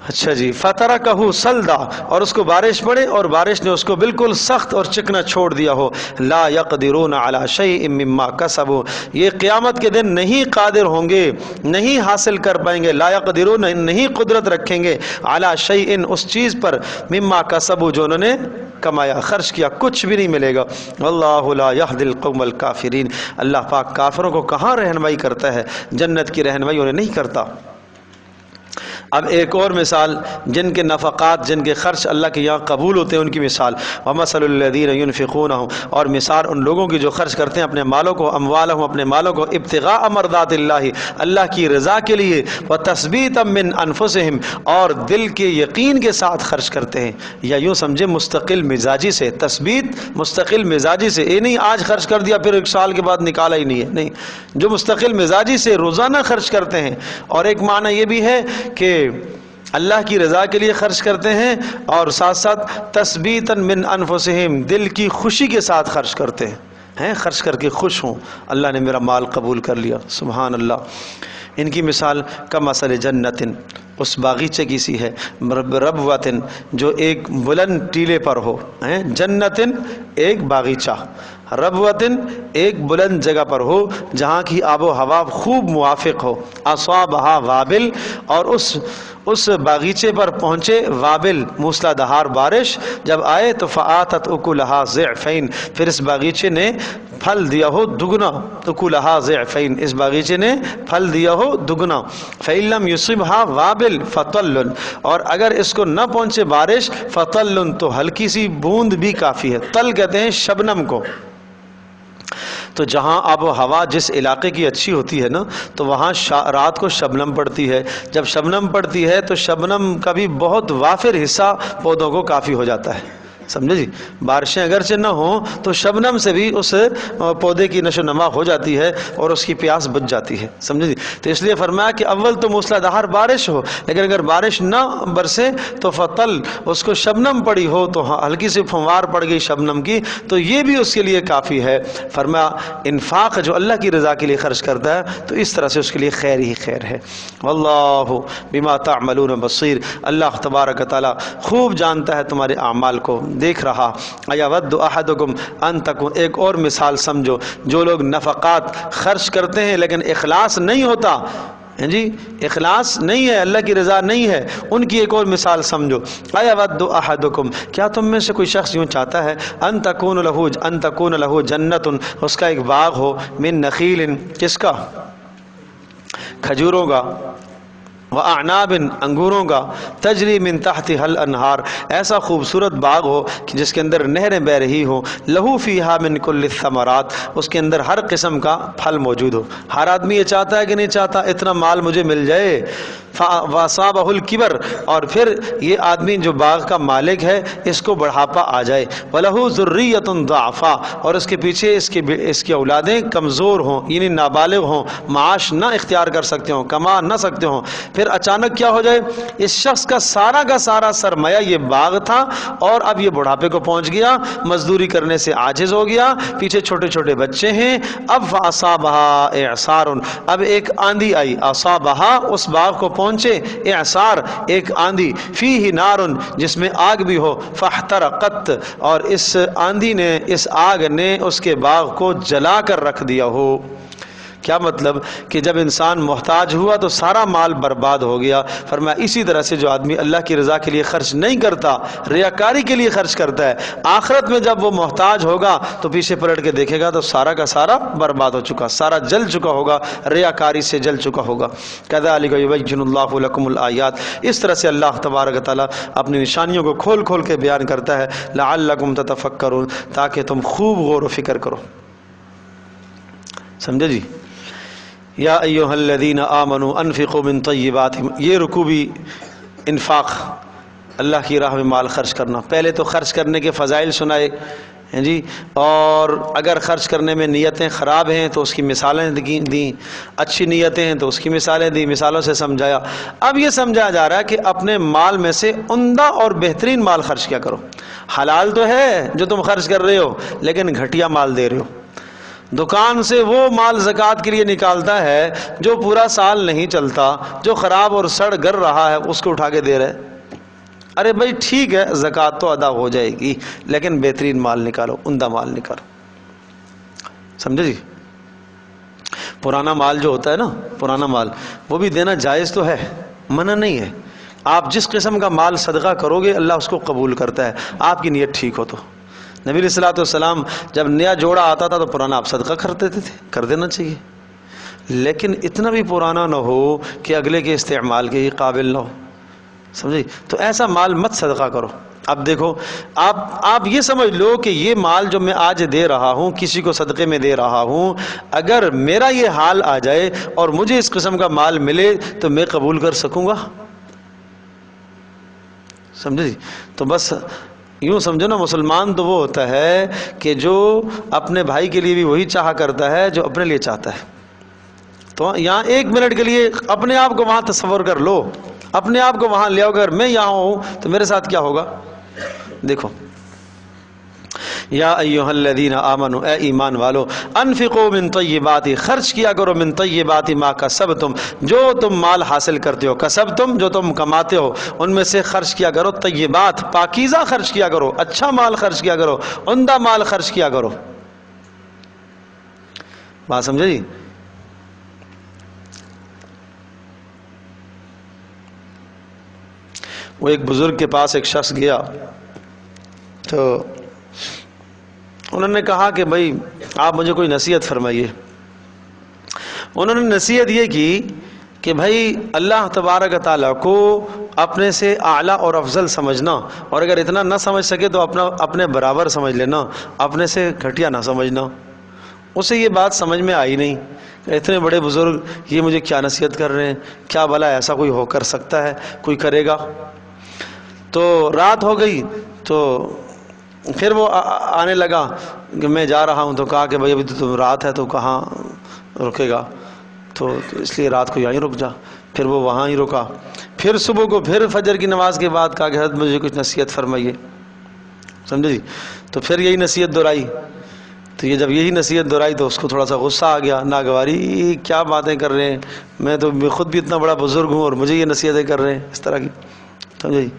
Speaker 1: اچھا جی، فترکہ سلدا، اور اس کو بارش پڑے اور بارش نے اس کو بالکل سخت اور چکنا چھوڑ دیا ہو. لا یقدرون علی شیء مما کسبوا، یہ قیامت کے دن نہیں قادر ہوں گے، نہیں حاصل کر پائیں گے. لا یقدرون، نہیں قدرت رکھیں گے، علی شیء، اس چیز پر، مما کسبوا، جو انہوں نے کمایا خرچ کیا، کچھ بھی نہیں ملے گا. واللہ لا یہدی القوم الکافرین، اللہ پاک کافروں کو کہاں رہنمائی کرتا ہے، جنت کی رہنمائی انہیں نہیں کرتا. اب ایک اور مثال، جن کے نفقات، جن کے خرچ اللہ کے یہاں قبول ہوتے ہیں، ان کی مثال. وَمَثَلُ الَّذِينَ يُنْفِقُونَهُ، اور مثال ان لوگوں کی جو خرچ کرتے ہیں اپنے مالوں کو، اموالہم، اپنے مالوں کو، ابتغاء مرضات اللہ، اللہ کی رضا کے لیے، وَتَثْبِيتًا مِّنْ أَنفُسِهِمْ، اور دل کے یقین کے ساتھ خرچ کرتے ہیں. یا یوں سمجھے مستقل مزاجی سے، تثبیت مستقل مزاجی سے، یہ نہیں آج خرچ کر دیا پھر ایک سال کے بعد نکالا ہی نہیں ہے، نہیں، جو مستقل مزاجی سے روزانہ خرچ کرتے ہیں. اور ایک معنی یہ بھی ہے کہ اللہ کی رضا کے لیے خرچ کرتے ہیں، اور ساتھ ساتھ تثبیتا من انفسہم، دل کی خوشی کے ساتھ خرچ کرتے ہیں، خرچ کر کے خوش ہوں، اللہ نے میرا مال قبول کر لیا، سبحان اللہ. ان کی مثال کمثل جنت، اس باغیچے کی سی ہے، ربوۃ، جو ایک بلند ٹیلے پر ہو، جنت ایک باغیچہ، ربوۃ ایک بلند جگہ پر ہو جہاں کی آب و ہوا خوب موافق ہو. اصابہا وابل، اور اس باغیچے پر پہنچے وابل، موسلا دھار بارش جب آئے تو فآتت اکلہا ضعفین، پھر اس باغیچے نے پھل دیا ہو دگنا، اکلہا ضعفین، اس باغیچے نے پھل دیا ہو دگنا. فإن لم یصبھا وابل فطل، اور اگر اس کو نہ پہنچے بارش، فطل، تو ہلکی سی بوند بھی کافی ہے. طل کہتے ہیں شبنم کو. تو جہاں آب و ہوا جس علاقے کی اچھی ہوتی ہے نا، تو وہاں رات کو شبنم پڑتی ہے. جب شبنم پڑتی ہے تو شبنم کا بھی بہت وافر حصہ پودوں کو کافی ہو جاتا ہے، سمجھے جی. بارشیں اگرچہ نہ ہوں تو شبنم سے بھی اس پودے کی نشو نما ہو جاتی ہے اور اس کی پیاس بجھ جاتی ہے، سمجھے جی. تو اس لیے فرمایا کہ اول تو موسلا دھار بارش ہو، لیکن اگر بارش نہ برسے تو فطل، اس کو شبنم پڑی ہو تو ہلکی سی پھنوار پڑ گئی شبنم کی، تو یہ بھی اس کے لیے کافی ہے. فرمایا انفاق جو اللہ کی رضا کے لیے خرچ کرتا ہے تو اس طرح سے اس کے لیے خیر ہی خیر ہے. واللہ بما تعملون بصیر، اللہ تبارک و تعالی خوب جانتا ہے تمہارے اعمال کو، دیکھ رہا. ایود احدکم ان تکون، ایک اور مثال سمجھو، جو لوگ نفقات خرچ کرتے ہیں لیکن اخلاص نہیں ہوتا، جی اخلاص نہیں ہے، اللہ کی رضا نہیں ہے، ان کی ایک اور مثال سمجھو. ایود احدکم، کیا تم میں سے کوئی شخص یوں چاہتا ہے، ان تکون لہ جنت، اس کا ایک باغ ہو، من نخیل، کس کا، کھجوروں کا، وَأَعْنَابٍ، انگوروں کا، تجری من تحتها الانہار، ایسا خوبصورت باغ ہو کہ جس کے اندر نہریں بہ رہی ہوں، لہو فیہا من کل الثمرات، اس کے اندر ہر قسم کا پھل موجود ہو. ہر آدمی یہ چاہتا ہے کہ نہیں چاہتا اتنا مال مجھے مل جائے. وَأَصَابَهُ الْكِبَرُ، اور پھر یہ آدمی جو باغ کا مالک ہے اس کو بڑھاپا آ جائے. وَلَهُ ذُرِّيَّةٌ ضَعْفَاء، اور اس کے پیچھے اس کی اولادیں کمزور ہوں، یعنی نابالغ ہوں، معاش نہ اختیار کر سکتے ہوں، کما نہ سکتے ہوں. پھر اچانک کیا ہو جائے، اس شخص کا سارا سرمایہ یہ باغ تھا اور اب یہ بڑھاپے کو پہنچ گیا، مزدوری کرنے سے عاجز ہو گیا، پیچھے چھوٹے چھوٹے بچے ہیں. اب فَأَصَابَهَا إِعْصَارٌ، اب ایک آندھی آئی، أَصَابَهَا، اس باغ کو پہنچے، اعصار ایک آندھی، فیہ نارن، جس میں آگ بھی ہو، فاحترقت، اور اس آندھی نے، اس آگ نے اس کے باغ کو جلا کر رکھ دیا ہو. کیا مطلب کہ جب انسان محتاج ہوا تو سارا مال برباد ہو گیا. فرمایا اسی طرح سے جو آدمی اللہ کی رضا کے لیے خرچ نہیں کرتا، ریاکاری کے لیے خرچ کرتا ہے، آخرت میں جب وہ محتاج ہوگا تو پیچھے پلٹ کے دیکھے گا تو سارا کا سارا برباد ہو چکا، سارا جل چکا ہوگا، ریاکاری سے جل چکا ہوگا. کذالک یبین اللہ لکم الآیات، اس طرح سے اللہ تبارک و تعالی اپنی نشانیوں کو کھول کھول کے بیان کرتا ہے. لعلکم تتفکرون، تاکہ تم خوب غور و فکر کرو. سمجھے جی. یا ایہا الذین آمنوا انفقوا من طیبات، یہ رکوع انفاق، اللہ کی راہ میں مال خرچ کرنا. پہلے تو خرچ کرنے کے فضائل سنائے ہیں جی، اور اگر خرچ کرنے میں نیتیں خراب ہیں تو اس کی مثالیں دیں، اچھی نیتیں ہیں تو اس کی مثالیں دیں، مثالوں سے سمجھایا. اب یہ سمجھایا جا رہا ہے کہ اپنے مال میں سے عمدہ اور بہترین مال خرچ کیا کرو. حلال تو ہے جو تم خرچ کر رہے ہو لیکن گھٹیا مال دے رہے ہو. دکان سے وہ مال زکوٰۃ کے لیے نکالتا ہے جو پورا سال نہیں چلتا، جو خراب اور سڑ گر رہا ہے، اس کو اٹھا کے دے رہے۔ ارے بھائی ٹھیک ہے، زکوٰۃ تو ادا ہو جائے گی، لیکن بہترین مال نکالو، عمدہ مال نکالو، سمجھے جی؟ پرانا مال جو ہوتا ہے نا، پرانا مال وہ بھی دینا جائز تو ہے، منع نہیں ہے۔ آپ جس قسم کا مال صدقہ کرو گے اللہ اس کو قبول کرتا ہے، آپ کی نیت ٹھیک ہو تو۔ نبی علیہ الصلوۃ والسلام جب نیا جوڑا آتا تھا تو پرانا آپ صدقہ کر دیتے تھے، کر دینا چاہیے، لیکن اتنا بھی پرانا نہ ہو کہ اگلے کے استعمال کے ہی قابل نہ ہو، سمجھے؟ تو ایسا مال مت صدقہ کرو۔ اب دیکھو، آپ یہ سمجھ لو کہ یہ مال جو میں آج دے رہا ہوں، کسی کو صدقے میں دے رہا ہوں، اگر میرا یہ حال آ جائے اور مجھے اس قسم کا مال ملے تو میں قبول کر سکوں گا؟ سمجھے جی؟ تو بس یوں سمجھو نا، مسلمان تو وہ ہوتا ہے کہ جو اپنے بھائی کے لیے بھی وہی چاہا کرتا ہے جو اپنے لیے چاہتا ہے۔ تو یہاں ایک منٹ کے لیے اپنے آپ کو وہاں تصور کر لو، اپنے آپ کو وہاں لے آؤ، اگر میں یہاں ہوں تو میرے ساتھ کیا ہوگا؟ دیکھو، یا ایھا الذین آمنوا، اے ایمان والو، انفقوا من طیبات، خرچ کیا کرو من طیبات ما کسبتم، جو تم مال حاصل کرتے ہو، کسبتم جو تم کماتے ہو ان میں سے خرچ کیا کرو، طیبات پاکیزہ خرچ کیا کرو، اچھا مال خرچ کیا کرو، عمدہ مال خرچ کیا کرو۔ بات سمجھے جی؟ وہ ایک بزرگ کے پاس ایک شخص گیا تو انہوں نے کہا کہ بھائی آپ مجھے کوئی نصیحت فرمائیے۔ انہوں نے نصیحت یہ کی کہ بھائی اللہ تبارک تعالیٰ کو اپنے سے اعلیٰ اور افضل سمجھنا، اور اگر اتنا نہ سمجھ سکے تو اپنے برابر سمجھ لینا، اپنے سے گھٹیا نہ سمجھنا۔ اسے یہ بات سمجھ میں آئی نہیں، اتنے بڑے بزرگ یہ مجھے کیا نصیحت کر رہے ہیں، کیا بھلا ایسا کوئی ہو کر سکتا ہے، کوئی کرے گا؟ تو رات ہو گئی تو پھر وہ آنے لگا کہ میں جا رہا ہوں، تو کہا کہ بھائی ابھی تو رات ہے تو کہاں رکے گا، تو اس لیے رات کو یہیں رک جا۔ پھر وہ وہاں ہی رکا، پھر صبح کو پھر فجر کی نماز کے بعد کہا کہ حضرت مجھے کچھ نصیحت فرمائیے، سمجھے جی؟ تو پھر یہی نصیحت دہرائی۔ تو یہ جب یہی نصیحت دہرائی تو اس کو تھوڑا سا غصہ آ گیا، ناگواری، کیا باتیں کر رہے ہیں، میں تو خود بھی اتنا بڑا بزرگ ہوں اور مجھے یہ نصیحتیں کر رہے ہیں اس طرح کی، سمجھے جی؟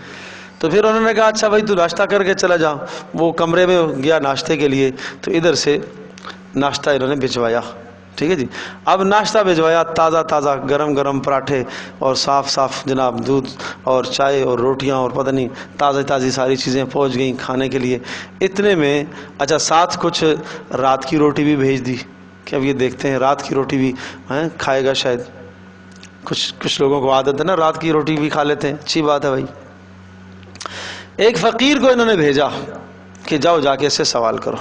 Speaker 1: تو پھر انہوں نے کہا اچھا بھائی تو ناشتہ کر کے چلا جا۔ وہ کمرے میں گیا ناشتے کے لیے، تو ادھر سے ناشتہ انہوں نے بھجوایا، ٹھیک ہے جی؟ اب ناشتہ بھجوایا، تازہ تازہ گرم گرم پراٹھے اور صاف صاف جناب دودھ اور چائے اور روٹیاں اور پتہ نہیں تازہ تازی ساری چیزیں پہنچ گئیں کھانے کے لیے۔ اتنے میں اچھا ساتھ کچھ رات کی روٹی بھی بھیج دی کہ اب یہ دیکھتے ہیں رات کی روٹی بھی کھائے گا شاید، کچھ لوگوں کو عادت ہے نا رات کی روٹی بھی کھا لیتے ہیں، اچھی بات ہے بھائی۔ ایک فقیر کو انہوں نے بھیجا کہ جاؤ جا کے اس سے سوال کرو،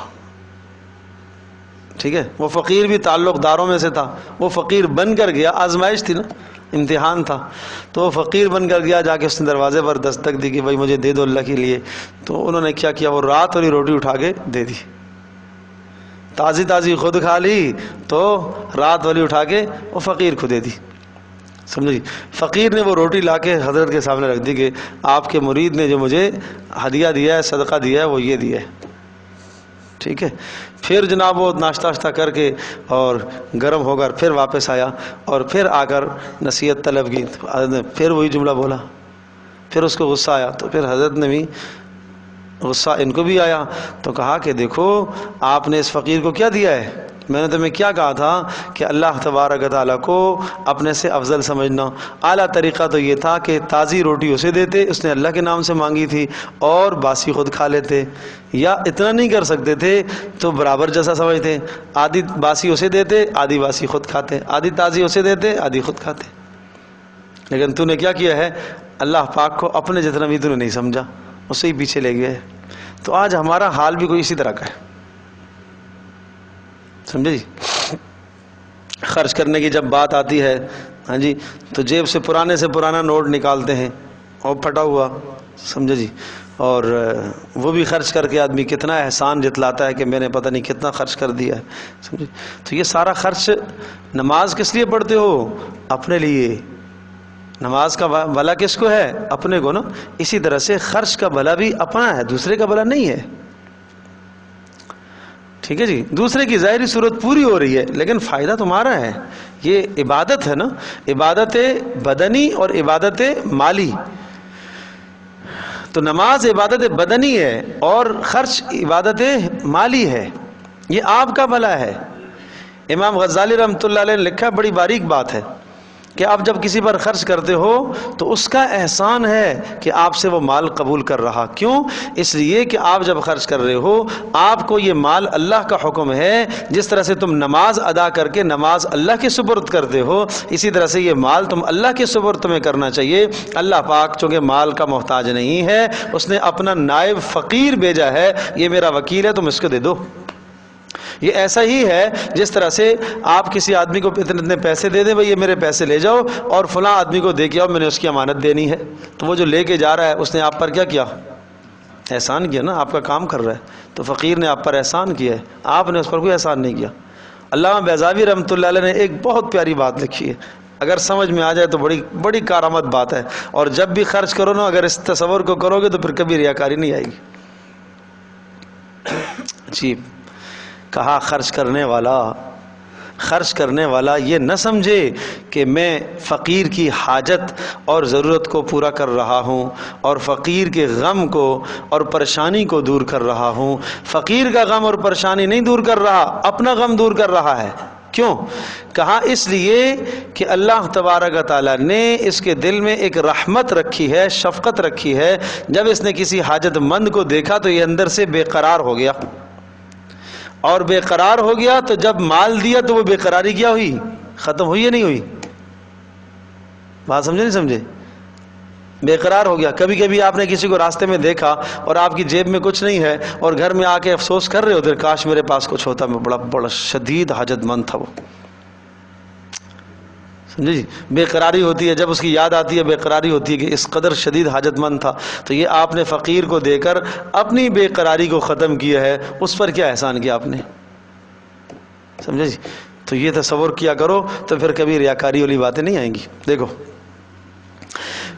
Speaker 1: ٹھیک ہے؟ وہ فقیر بھی تعلق داروں میں سے تھا، وہ فقیر بن کر گیا، آزمائش تھی نا، امتحان تھا، تو وہ فقیر بن کر گیا، جا کے اس نے دروازے پر دستک دی کہ بھائی مجھے دے دو اللہ کے لیے۔ تو انہوں نے کیا کیا، وہ رات والی روٹی اٹھا کے دے دی، تازی تازی خود کھا لی تو رات والی اٹھا کے وہ فقیر کو دے دی، سمجھے؟ فقیر نے وہ روٹی لا کے حضرت کے سامنے رکھ دی کہ آپ کے مرید نے جو مجھے ہدیہ دیا ہے، صدقہ دیا ہے، وہ یہ دیا ہے، ٹھیک ہے؟ پھر جناب وہ ناشتہ واشتہ کر کے اور گرم ہو کر پھر واپس آیا اور پھر آ کر نصیحت طلب کی، تو حضرت نے پھر وہی جملہ بولا، پھر اس کو غصہ آیا، تو پھر حضرت نے بھی غصہ ان کو بھی آیا، تو کہا کہ دیکھو آپ نے اس فقیر کو کیا دیا ہے، میں نے تمہیں کیا کہا تھا کہ اللہ تبارک تعالیٰ کو اپنے سے افضل سمجھنا۔ اعلیٰ طریقہ تو یہ تھا کہ تازی روٹی اسے دیتے، اس نے اللہ کے نام سے مانگی تھی، اور باسی خود کھا لیتے، یا اتنا نہیں کر سکتے تھے تو برابر جیسا سمجھتے، آدھی باسی اسے دیتے، آدھی باسی خود کھاتے، آدھی تازی اسے دیتے، آدھی خود کھاتے۔ لیکن تو نے کیا کیا ہے، اللہ پاک کو اپنے جتنا بھی تو نے نہیں سمجھا، اسے ہی پیچھے لے گیا ہے۔ تو آج ہمارا حال بھی کوئی اسی طرح کا ہے، سمجھے جی؟ خرچ کرنے کی جب بات آتی ہے، ہاں جی، تو جیب سے پرانا نوٹ نکالتے ہیں اور پھٹا ہوا، سمجھے جی؟ اور وہ بھی خرچ کر کے آدمی کتنا احسان جتلاتا ہے کہ میں نے پتہ نہیں کتنا خرچ کر دیا ہے، سمجھے؟ تو یہ سارا خرچ نماز کس لیے پڑھتے ہو؟ اپنے لیے۔ نماز کا بھلا کس کو ہے؟ اپنے کو نا۔ اسی طرح سے خرچ کا بھلا بھی اپنا ہے، دوسرے کا بھلا نہیں ہے۔ ٹھیک ہے جی، دوسرے کی ظاہری صورت پوری ہو رہی ہے لیکن فائدہ تمہارا ہے. یہ عبادت ہے نا، عبادت بدنی اور عبادت مالی. تو نماز عبادت بدنی ہے اور خرچ عبادت مالی ہے. یہ آپ کا بھلا ہے. امام غزالی رحمۃ اللہ علیہ نے لکھا، بڑی باریک بات ہے کہ آپ جب کسی پر خرچ کرتے ہو تو اس کا احسان ہے کہ آپ سے وہ مال قبول کر رہا. کیوں؟ اس لیے کہ آپ جب خرچ کر رہے ہو آپ کو یہ مال اللہ کا حکم ہے. جس طرح سے تم نماز ادا کر کے نماز اللہ کے سپرد کرتے ہو، اسی طرح سے یہ مال تم اللہ کے سپرد تمہیں کرنا چاہیے. اللہ پاک چونکہ مال کا محتاج نہیں ہے، اس نے اپنا نائب فقیر بھیجا ہے، یہ میرا وکیل ہے، تم اس کو دے دو. یہ ایسا ہی ہے جس طرح سے آپ کسی آدمی کو اتنے پیسے دے دیں، بھئی یہ میرے پیسے لے جاؤ اور فلاں آدمی کو دے کے آؤ، میں نے اس کی امانت دینی ہے. تو وہ جو لے کے جا رہا ہے اس نے آپ پر کیا کیا؟ احسان کیا نا، آپ کا کام کر رہا ہے. تو فقیر نے آپ پر احسان کیا ہے، آپ نے اس پر کوئی احسان نہیں کیا. علامہ بیضاوی رحمۃ اللہ علیہ نے ایک بہت پیاری بات لکھی ہے، اگر سمجھ میں آ جائے تو بڑی بڑی کارآمد بات ہے. اور جب بھی خرچ کرو نا، اگر اس تصور کو کرو گے تو پھر کبھی ریاکاری نہیں آئے گی. جی، کہا خرچ کرنے والا یہ نہ سمجھے کہ میں فقیر کی حاجت اور ضرورت کو پورا کر رہا ہوں اور فقیر کے غم کو اور پریشانی کو دور کر رہا ہوں. فقیر کا غم اور پریشانی نہیں دور کر رہا، اپنا غم دور کر رہا ہے. کیوں؟ کہا اس لیے کہ اللہ تبارک و تعالیٰ نے اس کے دل میں ایک رحمت رکھی ہے، شفقت رکھی ہے. جب اس نے کسی حاجت مند کو دیکھا تو یہ اندر سے بے قرار ہو گیا، اور بے قرار ہو گیا تو جب مال دیا تو وہ بے قراری کیا ہوئی؟ ختم ہوئی یا نہیں ہوئی؟ بات سمجھے نہیں سمجھے؟ بے قرار ہو گیا. کبھی کبھی آپ نے کسی کو راستے میں دیکھا اور آپ کی جیب میں کچھ نہیں ہے اور گھر میں آ کے افسوس کر رہے ہوتے، کاش میرے پاس کچھ ہوتا، میں بڑا شدید حاجت مند تھا وہ. سمجھے جی؟ بے قراری ہوتی ہے، جب اس کی یاد آتی ہے بے قراری ہوتی ہے کہ اس قدر شدید حاجت مند تھا. تو یہ آپ نے فقیر کو دے کر اپنی بے قراری کو ختم کیا ہے. اس پر کیا احسان کیا آپ نے؟ سمجھے جی؟ تو یہ تصور کیا کرو تو پھر کبھی ریاکاری والی باتیں نہیں آئیں گی. دیکھو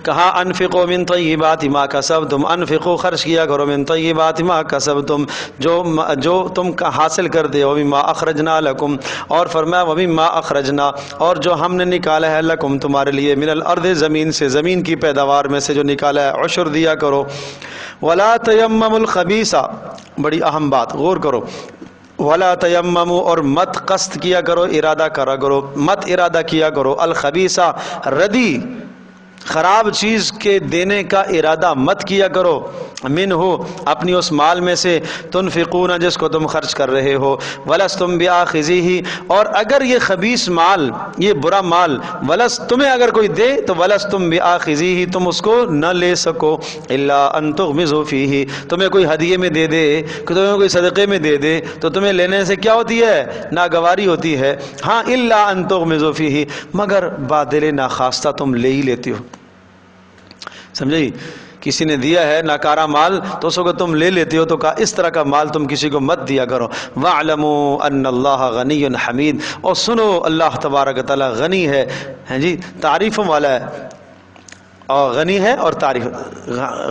Speaker 1: کہا انفقوا من طیبات ما کسبتم، انفقوا خرچ کیا کرو من طیبات ما کسبتم، جو تم حاصل کرتے ہو، مما اخرجنا لکم، اور فرمایا ومما اخرجنا، اور جو ہم نے نکالا ہے لکم تمہارے لیے، من الارض زمین سے، زمین کی پیداوار میں سے جو نکالا ہے، عشر دیا کرو. ولا تیمموا الخبیث، بڑی اہم بات، غور کرو. ولا تیمموا، اور مت قصد کیا کرو، ارادہ کرا کرو، مت ارادہ کیا کرو، الخبیث ردی خراب چیز کے دینے کا ارادہ مت کیا کرو، منہ اپنی اس مال میں سے، تنفقون جس کو تم خرچ کر رہے ہو، ولستم بآخذیہ، اور اگر یہ خبیث مال، یہ برا مال، ولس تمہیں اگر کوئی دے تو ولستم بآخذیہ، تم اس کو نہ لے سکو، الا ان تغمضوا فیہ، تمہیں کوئی ہدیے میں دے دے، تمہیں کوئی صدقے میں دے دے تو تمہیں لینے سے کیا ہوتی ہے؟ ناگواری ہوتی ہے. ہاں الا ان تغمضوا فیہ، مگر بادل ناخواستہ تم لے ہی لیتے ہو. سمجھے؟ کسی نے دیا ہے ناکارہ مال تو اس کو تم لے لیتے ہو، تو کہا اس طرح کا مال تم کسی کو مت دیا کرو. وَاعْلَمُوا أَنَّ اللَّهَ غَنِيٌّ حَمِيدٌ، اور سنو اللہ تبارک و تعالیٰ غنی ہے، ہیں جی، تعریفوں والا ہے، اور غنی ہے اور تعریف،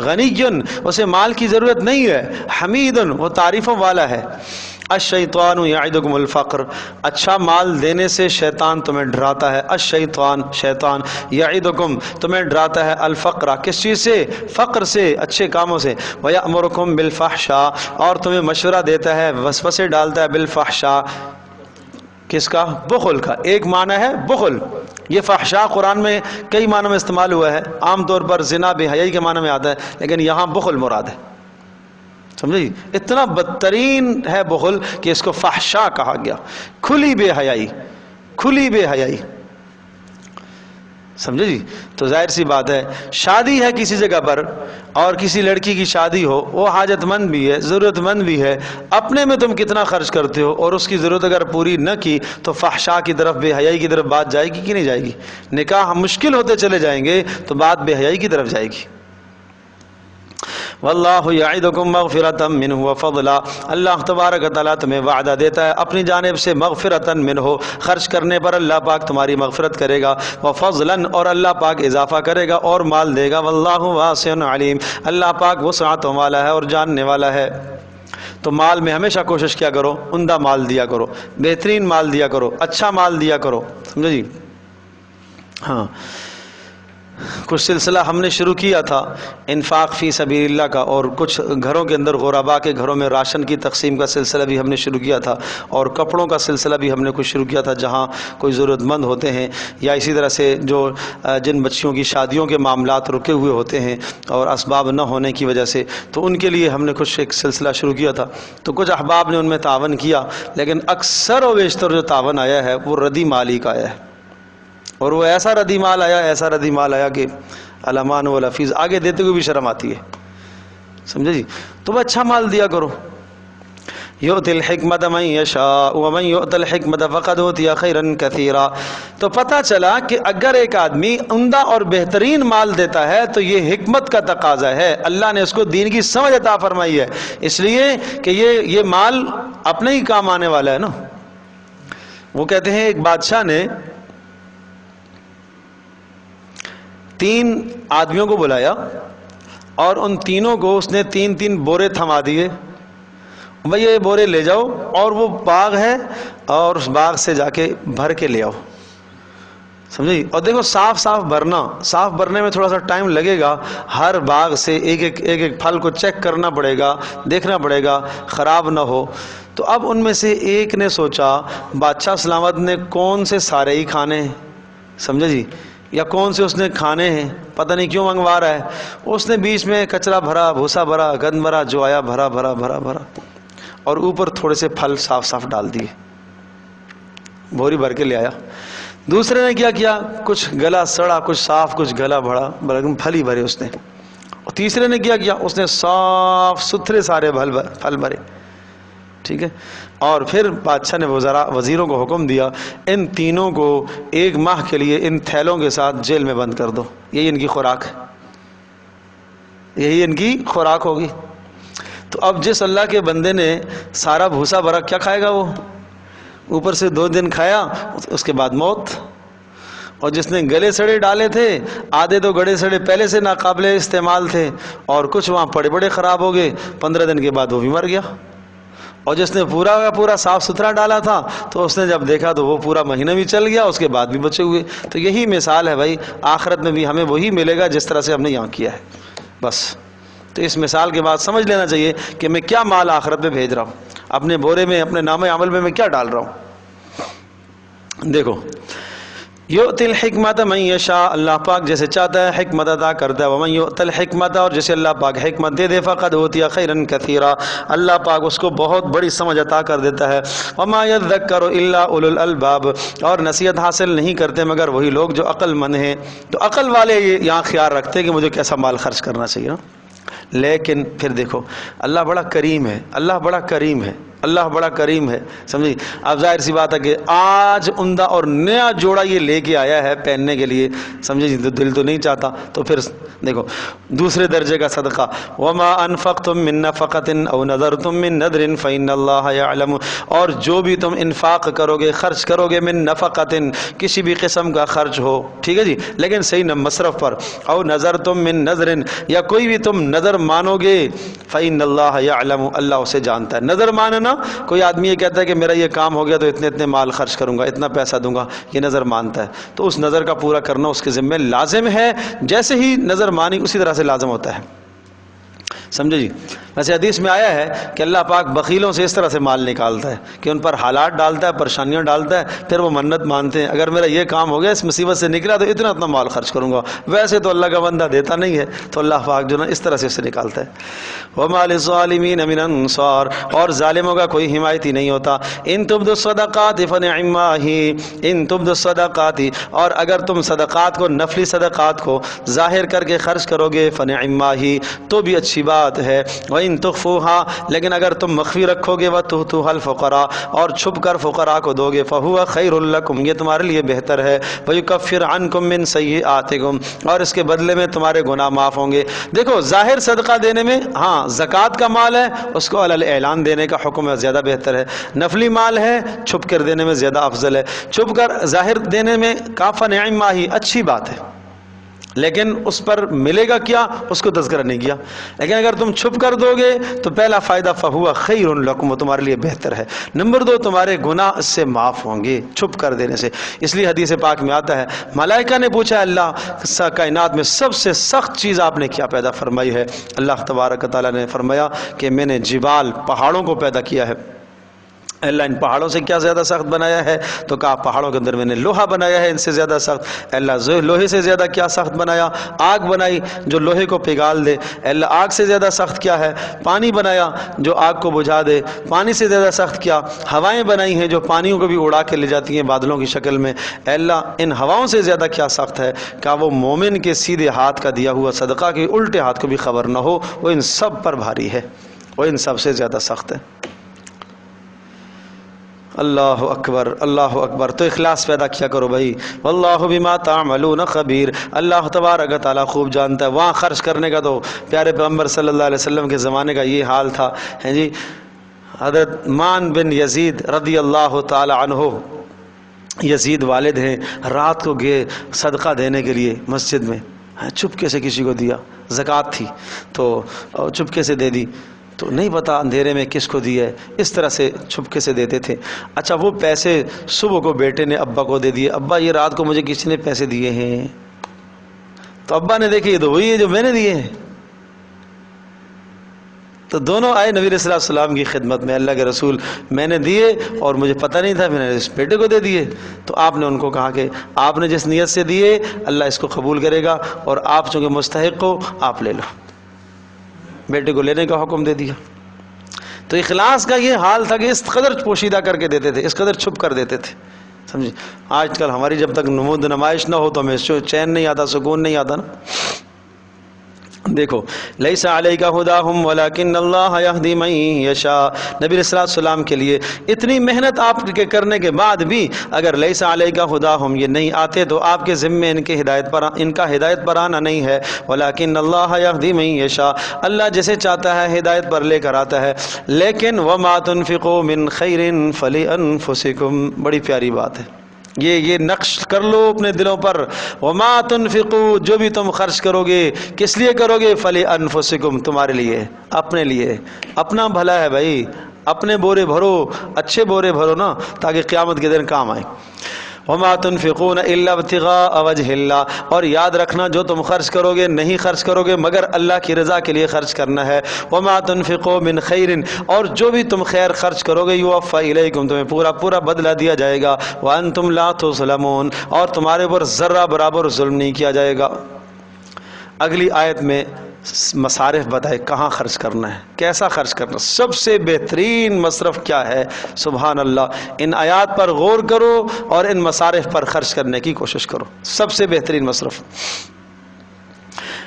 Speaker 1: غنیٌ اسے مال کی ضرورت نہیں ہے، حمیدٌ وہ تعریفوں والا ہے. الشیطان یعدکم الفقر، اچھا مال دینے سے شیطان تمہیں ڈراتا ہے. الشیطان شیطان، یعدکم تمہیں ڈراتا ہے، الفقر کس چیز سے؟ فقر سے، اچھے کاموں سے. ویأمرکم بالفحشاء، اور تمہیں مشورہ دیتا ہے، وسوسے ڈالتا ہے، بالفحشاء کس کا؟ بخل کا. ایک معنی ہے بخل، یہ فحشاء قرآن میں کئی معنوں میں استعمال ہوا ہے. عام طور پر زنا بے حیائی کے معنی میں آتا ہے، لیکن یہاں بخل مراد ہے. سمجھے؟ اتنا بدترین ہے بخل کہ اس کو فحشاء کہا گیا، کھلی بے حیائی، کھلی بے حیائی. سمجھے جی؟ تو ظاہر سی بات ہے، شادی ہے کسی جگہ پر اور کسی لڑکی کی شادی ہو، وہ حاجت مند بھی ہے، ضرورت مند بھی ہے، اپنے میں تم کتنا خرچ کرتے ہو اور اس کی ضرورت اگر پوری نہ کی تو فحشاء کی طرف، بے حیائی کی طرف بات جائے گی کہ نہیں جائے گی؟ نکاح مشکل ہوتے چلے جائیں گے تو بات بے حیائی کی طرف جائے گی. واللہ یعدکم مغفرۃ منہ وفضلا، اللہ تبارک و تعالیٰ تمہیں وعدہ دیتا ہے اپنی جانب سے، مغفرۃ منہ، خرچ کرنے پر اللہ پاک تمہاری مغفرت کرے گا، وفضلا اور اللہ پاک اضافہ کرے گا اور مال دے گا. واللہ واسع علیم، اللہ پاک وسعتوں والا ہے اور جاننے والا ہے. تو مال میں ہمیشہ کوشش کیا کرو عمدہ مال دیا کرو، بہترین مال دیا کرو، اچھا مال دیا کرو، سمجھے جی۔ ہاں کچھ سلسلہ ہم نے شروع کیا تھا انفاق فی سبیل اللہ کا، اور کچھ گھروں کے اندر غربا کے گھروں میں راشن کی تقسیم کا سلسلہ بھی ہم نے شروع کیا تھا، اور کپڑوں کا سلسلہ بھی ہم نے کچھ شروع کیا تھا جہاں کوئی ضرورت مند ہوتے ہیں، یا اسی طرح سے جو جن بچیوں کی شادیوں کے معاملات رکے ہوئے ہوتے ہیں اور اسباب نہ ہونے کی وجہ سے، تو ان کے لیے ہم نے کچھ ایک سلسلہ شروع کیا تھا۔ تو کچھ احباب نے ان میں تعاون کیا، لیکن اکثر و بیشتر جو تعاون آیا ہے وہ ردی مالی کا آیا ہے، اور وہ ایسا ردی مال آیا کہ علامان والحفیظ آگے دیتے ہوئے بھی شرم آتی ہے، سمجھے جی۔ تو وہ اچھا مال دیا کرو۔ یؤتی الحکمت من یشاء ومن یؤت الحکمت فقد اوتی خیرا کثیرا۔ تو پتہ چلا کہ اگر ایک آدمی عمدہ اور بہترین مال دیتا ہے تو یہ حکمت کا تقاضا ہے، اللہ نے اس کو دین کی سمجھ عطا فرمائی ہے، اس لیے کہ یہ مال اپنے ہی کام آنے والا ہے نا۔ وہ کہتے ہیں ایک بادشاہ نے 3 آدمیوں کو بلایا اور ان تینوں کو اس نے 3 بورے تھما دیے، بھئی یہ بورے لے جاؤ، اور وہ باغ ہے اور اس باغ سے جا کے بھر کے لے آؤ، سمجھے۔ اور دیکھو صاف بھرنے میں تھوڑا سا ٹائم لگے گا، ہر باغ سے ایک ایک پھل کو چیک کرنا پڑے گا، دیکھنا پڑے گا خراب نہ ہو۔ تو اب ان میں سے ایک نے سوچا بادشاہ سلامت نے کون سے سارے ہی کھانے ہیں، سمجھے جی، یا کون سے اس نے کھانے ہیں، پتہ نہیں کیوں منگوا رہا ہے۔ اس نے بیچ میں کچرا بھرا، بھوسا بھرا، گند بھرا، جو آیا بھرا بھرا بھرا بھرا، اور اوپر تھوڑے سے پھل صاف ڈال دیے، بھوری بھر کے لے آیا۔ دوسرے نے کیا کیا، کچھ گلا سڑا، کچھ صاف، کچھ گلا بھرا، پھل ہی بھرے اس نے۔ اور تیسرے نے کیا کیا، اس نے صاف ستھرے سارے پھل بھرے، ٹھیک ہے۔ اور پھر بادشاہ نے وزیروں کو حکم دیا ان تینوں کو 1 ماہ کے لیے ان تھیلوں کے ساتھ جیل میں بند کر دو، یہی ان کی خوراک ہے، یہی ان کی خوراک ہوگی۔ تو اب جس اللہ کے بندے نے سارا بھوسا بھرا، کیا کھائے گا وہ؟ اوپر سے 2 دن کھایا، اس کے بعد موت۔ اور جس نے گلے سڑے ڈالے تھے، آدھے تو گلے سڑے پہلے سے ناقابل استعمال تھے اور کچھ وہاں بڑے خراب ہو گئے، 15 دن کے بعد وہ بھی مر گیا۔ اور جس نے پورا کا پورا صاف ستھرا ڈالا تھا تو اس نے جب دیکھا تو وہ پورا مہینہ بھی چل گیا، اس کے بعد بھی بچے ہوئے۔ تو یہی مثال ہے بھائی، آخرت میں بھی ہمیں وہی ملے گا جس طرح سے ہم نے یہاں کیا ہے، بس۔ تو اس مثال کے بعد سمجھ لینا چاہیے کہ میں کیا مال آخرت میں بھیج رہا ہوں، اپنے بورے میں، اپنے نامہ عمل میں کیا ڈال رہا ہوں۔ دیکھو یؤتی الحکمت من یشاء، اللہ پاک جیسے چاہتا ہے حکمت عطا کرتا ہے، ومن یؤت الحکمت، اور جسے اللہ پاک حکمت دے دے فقد اوتی خیرا کثیرا، اللہ پاک اس کو بہت بڑی سمجھ عطا کر دیتا ہے۔ وما یذکر الا اولو الالباب، اور نصیحت حاصل نہیں کرتے مگر وہی لوگ جو عقل مند ہیں۔ تو عقل والے یہاں خیال رکھتے ہیں کہ مجھے کیسا مال خرچ کرنا چاہیے، لیکن پھر دیکھو اللہ بڑا کریم ہے، اللہ بڑا کریم ہے، اللہ بڑا کریم ہے، سمجھی۔ اب ظاہر سی بات ہے کہ آج عمدہ اور نیا جوڑا یہ لے کے آیا ہے پہننے کے لیے، سمجھے جی، تو دل تو نہیں چاہتا۔ تو پھر دیکھو دوسرے درجے کا صدقہ، وما انفقتم من نفقۃ او نذرتم من نذر فإن اللہ یعلم، اور جو بھی تم انفاق کرو گے، خرچ کرو گے، من نفقۃ، کسی بھی قسم کا خرچ ہو، ٹھیک ہے جی، لیکن صحیح نہ مصرف پر، او نذرتم من نذر، یا کوئی بھی تم نظر مانو گے، فإن اللہ یعلم، اللہ اسے جانتا ہے۔ نظر ماننا، کوئی آدمی یہ کہتا ہے کہ میرا یہ کام ہو گیا تو اتنے مال خرچ کروں گا، اتنا پیسہ دوں گا، یہ نظر مانتا ہے، تو اس نظر کا پورا کرنا اس کے ذمہ لازم ہے، جیسے ہی نظر مانی اسی طرح سے لازم ہوتا ہے، سمجھے جی۔ ویسے حدیث میں آیا ہے کہ اللہ پاک بخیلوں سے اس طرح سے مال نکالتا ہے کہ ان پر حالات ڈالتا ہے، پریشانیاں ڈالتا ہے، پھر وہ منت مانتے ہیں اگر میرا یہ کام ہو گیا، اس مصیبت سے نکلا تو اتنا مال خرچ کروں گا، ویسے تو اللہ کا بندہ دیتا نہیں ہے، تو اللہ پاک جو نا اس طرح سے اسے نکالتا ہے۔ وَمَا لِلظَّالِمِينَ مِنْ أَنصَارٍ، اور ظالموں کا کوئی حمایتی نہیں ہوتا۔ إِن تُبْدُوا الصَّدَقَاتِ فَنِعِمَّا هِيَ، إِن تُبْدُوا الصَّدَقَاتِ، اور اگر تم صدقات کو، نفلی صدقات کو ظاہر کر کے خرچ کرو گے، فَنِعِمَّا هِيَ، تو بھی اچھی بات ہے۔ وَإِن تُخْفُوهَا، لیکن اگر تم مخفی رکھو گے، وَتُؤْتُوهَا الْفُقَرَاءَ، اور چھپ کر فقراء کو دو گے، فَهُوَ خَيْرٌ لَكُمْ، یہ تمہارے لیے بہتر ہے، وَيُكَفِّرْ عَنْكُم مِّن سَيِّئَاتِكُمْ، اور اس کے بدلے میں تمہارے گناہ معاف ہوں گے۔ دیکھو ظاہر صدقہ دینے میں، ہاں زکوٰۃ کا مال ہے اس کو علی اعلان دینے کا حکم ہے، زیادہ بہتر ہے۔ نفلی مال ہے چھپ کر دینے میں زیادہ افضل ہے، چھپ کر ظاہر دینے میں کافا نعمہ ہی، اچھی بات ہے، لیکن اس پر ملے گا کیا اس کو تذکرہ نہیں کیا. لیکن اگر تم چھپ کر دو گے تو پہلا فائدہ فہو خیر لکم، وہ تمہارے لیے بہتر ہے. نمبر 2 تمہارے گناہ اس سے معاف ہوں گے چھپ کر دینے سے. اس لیے حدیث پاک میں آتا ہے ملائکہ نے پوچھا اللہ کائنات میں سب سے سخت چیز آپ نے کیا پیدا فرمائی ہے؟ اللہ تبارک و تعالیٰ نے فرمایا کہ میں نے جبال پہاڑوں کو پیدا کیا ہے. اللہ ان پہاڑوں سے کیا زیادہ سخت بنایا ہے؟ تو کہا پہاڑوں کے اندر میں نے لوہا بنایا ہے ان سے زیادہ سخت. اللہ لوہے سے زیادہ کیا سخت بنایا؟ آگ بنائی جو لوہے کو پگھال دے. اللہ آگ سے زیادہ سخت کیا ہے؟ پانی بنایا جو آگ کو بجھا دے. پانی سے زیادہ سخت کیا؟ ہوائیں بنائی ہیں جو پانیوں کو بھی اڑا کے لے جاتی ہیں بادلوں کی شکل میں. اللہ ان ہواؤں سے زیادہ کیا سخت ہے؟ کہا وہ مومن کے سیدھے ہاتھ کا دیا ہوا صدقہ کے الٹے ہاتھ کو بھی خبر نہ ہو، وہ ان سب پر بھاری ہے، وہ ان سب سے زیادہ سخت ہے. اللہ اکبر اللہ اکبر. تو اخلاص پیدا کیا کرو بھائی. واللہ بما تعملون خبیر. اللہ تبارک و تعالیٰ خوب جانتا ہے. وہاں خرچ کرنے کا تو پیارے پیغمبر صلی اللہ علیہ وسلم کے زمانے کا یہ حال تھا. ہیں جی حضرت مان بن یزید رضی اللہ تعالی عنہ، یزید والد ہیں، رات کو گئے صدقہ دینے کے لیے مسجد میں، چپکے سے کسی کو دیا، زکوٰۃ تھی تو چپکے سے دے دی، تو نہیں پتا اندھیرے میں کس کو دیا ہے، اس طرح سے چھپکے سے دیتے تھے. اچھا وہ پیسے صبح کو بیٹے نے ابا کو دے دیے، ابا یہ رات کو مجھے کسی نے پیسے دیے ہیں. تو ابا نے دیکھے یہ تو وہی ہے جو میں نے دیے ہیں. تو دونوں آئے نبی صلی اللہ علیہ وسلم کی خدمت میں، اللہ کے رسول میں نے دیے اور مجھے پتہ نہیں تھا، میں نے اس بیٹے کو دے دیے. تو آپ نے ان کو کہا کہ آپ نے جس نیت سے دیے اللہ اس کو قبول کرے گا، اور آپ چونکہ مستحق ہو آپ لے لو. بیٹے کو لینے کا حکم دے دیا. تو اخلاص کا یہ حال تھا کہ اس قدر پوشیدہ کر کے دیتے تھے، اس قدر چھپ کر دیتے تھے. سمجھے آج کل ہماری جب تک نمود نمائش نہ ہو تو ہمیں چین نہیں آتا، سکون نہیں آتا نا. دیکھو لیس علیک ھداھم ولکن اللہ یہدی من یشاء. نبی صلی اللہ علیہ وسلم کے لیے اتنی محنت آپ کے کرنے کے بعد بھی اگر لیس علیک ھداھم یہ نہیں آتے تو آپ کے ذمے ان کا ہدایت پر آنا نہیں ہے. ولکن اللہ یہدی من یشاء. اللہ جسے چاہتا ہے ہدایت پر لے کر آتا ہے. لیکن وما تنفقوا من خیر فلانفسکم. بڑی پیاری بات ہے یہ نقش کر لو اپنے دلوں پر. وما تنفقوا جو بھی تم خرچ کرو گے کس لیے کرو گے؟ فلانفسکم تمہارے لیے، اپنے لیے. اپنا بھلا ہے بھائی، اپنے بورے بھرو، اچھے بورے بھرو نا تاکہ قیامت کے دن کام آئے. وما تنفقون الا ابتغاء وجه اللہ. اور یاد رکھنا جو تم خرچ کرو گے نہیں خرچ کرو گے مگر اللہ کی رضا کے لیے خرچ کرنا ہے. وما تنفقوا من خیر. اور جو بھی تم خیر خرچ کرو گے یوفى الیکم تمہیں پورا بدلہ دیا جائے گا. وانتم لا تظلمون. اور تمہارے اوپر ذرہ برابر ظلم نہیں کیا جائے گا. اگلی آیت میں مصارف بتائے کہاں خرچ کرنا ہے، کیسا خرچ کرنا، سب سے بہترین مصرف کیا ہے. سبحان اللہ. ان آیات پر غور کرو اور ان مصارف پر خرچ کرنے کی کوشش کرو. سب سے بہترین مصرف.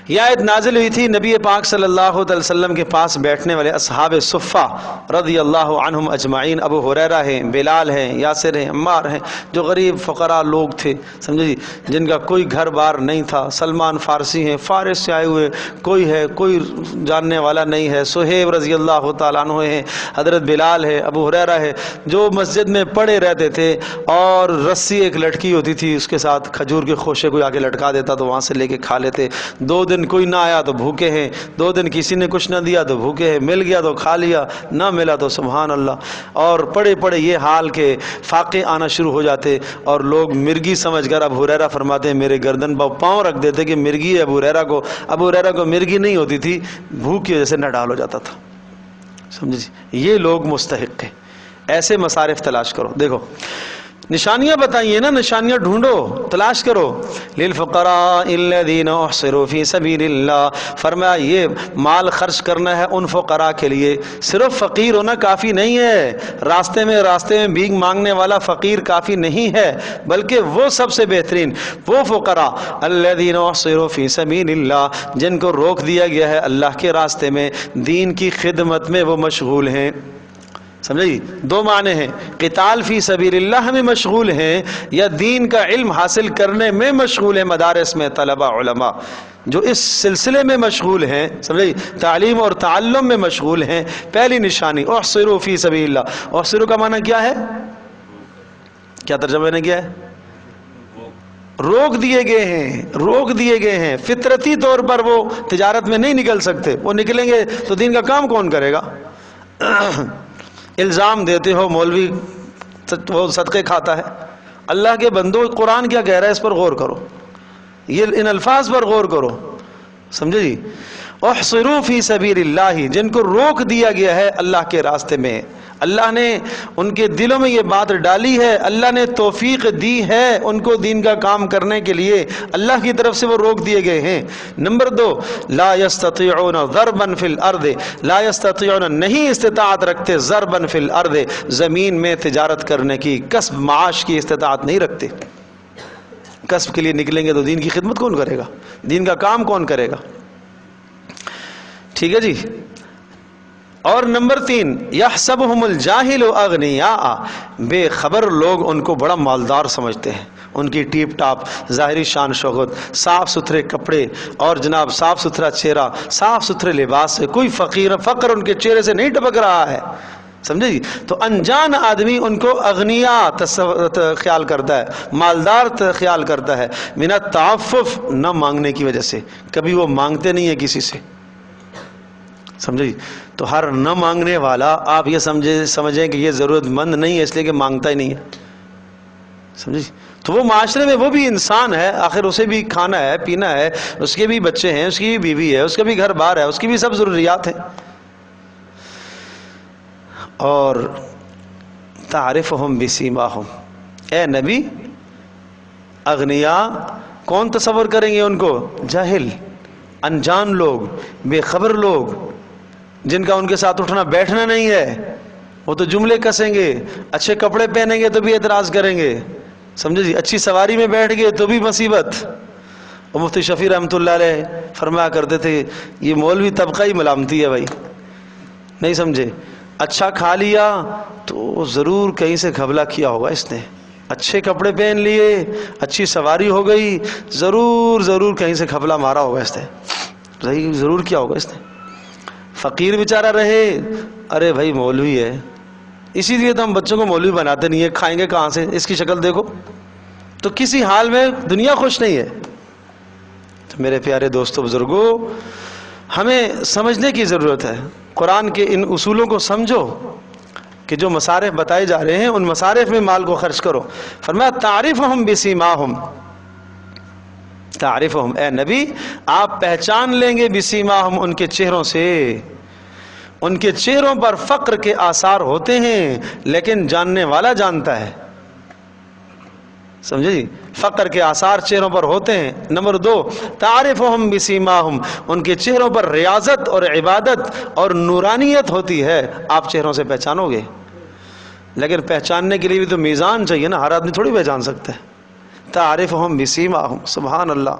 Speaker 1: یہ آیت نازل ہوئی تھی نبی پاک صلی اللہ علیہ وسلم کے پاس بیٹھنے والے اصحاب صفہ رضی اللہ عنہم اجمعین. ابو ہریرہ ہیں، بلال ہیں، یاسر ہیں، عمار ہیں، جو غریب فقراء لوگ تھے سمجھے جی، جن کا کوئی گھر بار نہیں تھا. سلمان فارسی ہیں، فارس سے آئے ہوئے، کوئی جاننے والا نہیں ہے. صہیب رضی اللہ تعالیٰ عنہ ہیں، حضرت بلال ہے، ابو ہریرہ ہے، جو مسجد میں پڑے رہتے تھے اور رسی ایک لٹکی ہوتی تھی اس کے ساتھ کھجور کے خوشے کو آ کے لٹکا دیتا تو وہاں سے لے کے کھا لیتے. 2 دن کوئی نہ آیا تو بھوکے ہیں، 2 دن کسی نے کچھ نہ دیا تو بھوکے ہیں، مل گیا تو کھا لیا، نہ ملا تو سبحان اللہ. اور پڑے یہ حال کے فاقے آنا شروع ہو جاتے اور لوگ مرگی سمجھ کر ابو ہریرہ فرماتے ہیں میرے گردن پر پاؤں رکھ دیتے کہ مرگی ہے. ابو ہریرہ کو مرگی نہیں ہوتی تھی، بھوک کی وجہ سے نہ ڈال ہو جاتا تھا. سمجھے جی، یہ لوگ مستحق ہیں. ایسے مصارف تلاش کرو. دیکھو نشانیاں بتائیے نا، نشانیاں ڈھونڈو، تلاش کرو. للفقراء الذین احصروا فی سبیل اللہ. فرمایا یہ مال خرچ کرنا ہے ان فقراء کے لیے. صرف فقیر ہونا کافی نہیں ہے، راستے میں بھیک مانگنے والا فقیر کافی نہیں ہے، بلکہ وہ سب سے بہترین وہ فقراء الذین احصروا فی سبیل اللہ جن کو روک دیا گیا ہے اللہ کے راستے میں، دین کی خدمت میں وہ مشغول ہیں. سمجھے جی، 2 معنی ہیں. قتال فی سبیل اللہ میں مشغول ہیں یا دین کا علم حاصل کرنے میں مشغول ہیں. مدارس میں طلبہ علماء جو اس سلسلے میں مشغول ہیں، سمجھے جی، تعلیم اور تعلم میں مشغول ہیں. پہلی نشانی احصروا فی سبیل اللہ. احصروا کا معنی کیا ہے؟ کیا ترجمہ نے کیا ہے؟ روک دیے گئے ہیں فطرتی طور پر وہ تجارت میں نہیں نکل سکتے. وہ نکلیں گے تو دین کا کام کون کرے گا؟ الزام دیتے ہو مولوی وہ صدقے کھاتا ہے. اللہ کے بندو قرآن کیا کہہ رہا ہے اس پر غور کرو، یہ ان الفاظ پر غور کرو، سمجھے جی. احصروا فی سبیل اللہ، جن کو روک دیا گیا ہے اللہ کے راستے میں، اللہ نے ان کے دلوں میں یہ بات ڈالی ہے، اللہ نے توفیق دی ہے ان کو دین کا کام کرنے کے لیے، اللہ کی طرف سے وہ روک دیے گئے ہیں. نمبر 2، لا یستطیعون ضربا فی الارض، لا یستطیعون نہیں استطاعت رکھتے، ضربا فی الارض زمین میں تجارت کرنے کی، کسب معاش کی استطاعت نہیں رکھتے. کسب کے لیے نکلیں گے تو دین کی خدمت کون کرے گا؟ دین کا کام کون کرے گا؟ ٹھیک ہے جی. اور نمبر 3، یحسبہم الجاہل اغنیاء، بے خبر لوگ ان کو بڑا مالدار سمجھتے ہیں، ان کی ٹیپ ٹاپ ظاہری شان شوہرت، صاف ستھرے کپڑے اور جناب صاف ستھرا چہرہ، صاف ستھرے لباس سے کوئی فقر ان کے چہرے سے نہیں ٹپک رہا ہے، سمجھے جی. تو انجان آدمی ان کو اغنیاء خیال کرتا ہے، مالدار خیال کرتا ہے، من التعفف، نہ مانگنے کی وجہ سے، کبھی وہ مانگتے نہیں ہیں کسی سے، سمجھے جی. تو ہر نہ مانگنے والا آپ یہ سمجھیں کہ یہ ضرورت مند نہیں ہے اس لیے کہ مانگتا ہی نہیں ہے، سمجھے جی. تو وہ معاشرے میں وہ بھی انسان ہے، آخر اسے بھی کھانا ہے پینا ہے، اس کے بھی بچے ہیں، اس کی بھی بیوی ہے، اس کا بھی گھر بار ہے، اس کی بھی سب ضروریات ہیں. اور تعرفہم بسیماہم، اے نبی اغنیاء کون تصور کریں گے ان کو؟ جاہل، انجان لوگ، بے خبر لوگ، جن کا ان کے ساتھ اٹھنا بیٹھنا نہیں ہے. وہ تو جملے کسیں گے، اچھے کپڑے پہنیں گے تو بھی اعتراض کریں گے، سمجھے جی. اچھی سواری میں بیٹھ گئے تو بھی مصیبت. اور مفتی شفیع رحمۃ اللہ علیہ فرمایا کرتے تھے یہ مولوی طبقہ ہی ملامتی ہے بھائی، نہیں سمجھے. اچھا کھا لیا تو ضرور کہیں سے گھبلا کیا ہوگا اس نے، اچھے کپڑے پہن لیے، اچھی سواری ہو گئی، ضرور کہیں سے گھبلا مارا ہوگا اس نے، ضرور کیا ہوگا اس نے. فقیر بیچارہ رہے، ارے بھائی مولوی ہے، اسی لیے تو ہم بچوں کو مولوی بناتے نہیں ہے، کھائیں گے کہاں سے، اس کی شکل دیکھو. تو کسی حال میں دنیا خوش نہیں ہے. تو میرے پیارے دوستو بزرگوں، ہمیں سمجھنے کی ضرورت ہے، قرآن کے ان اصولوں کو سمجھو کہ جو مصارف بتائے جا رہے ہیں ان مصارف میں مال کو خرچ کرو. فرمایا تعرفہم بسیماہم، تعرفہم اے نبی آپ پہچان لیں گے، بسیماہم ان کے چہروں سے، ان کے چہروں پر فقر کے آثار ہوتے ہیں لیکن جاننے والا جانتا ہے، سمجھے جی. فقر کے آثار چہروں پر ہوتے ہیں. نمبر 2، تعرفہم بسیماہم، ان کے چہروں پر ریاضت اور عبادت اور نورانیت ہوتی ہے، آپ چہروں سے پہچانو گے. لیکن پہچاننے کے لیے بھی تو میزان چاہیے نا، ہر آدمی تھوڑی پہچان سکتا ہے. تعرفہم بسیماہم، سبحان اللہ.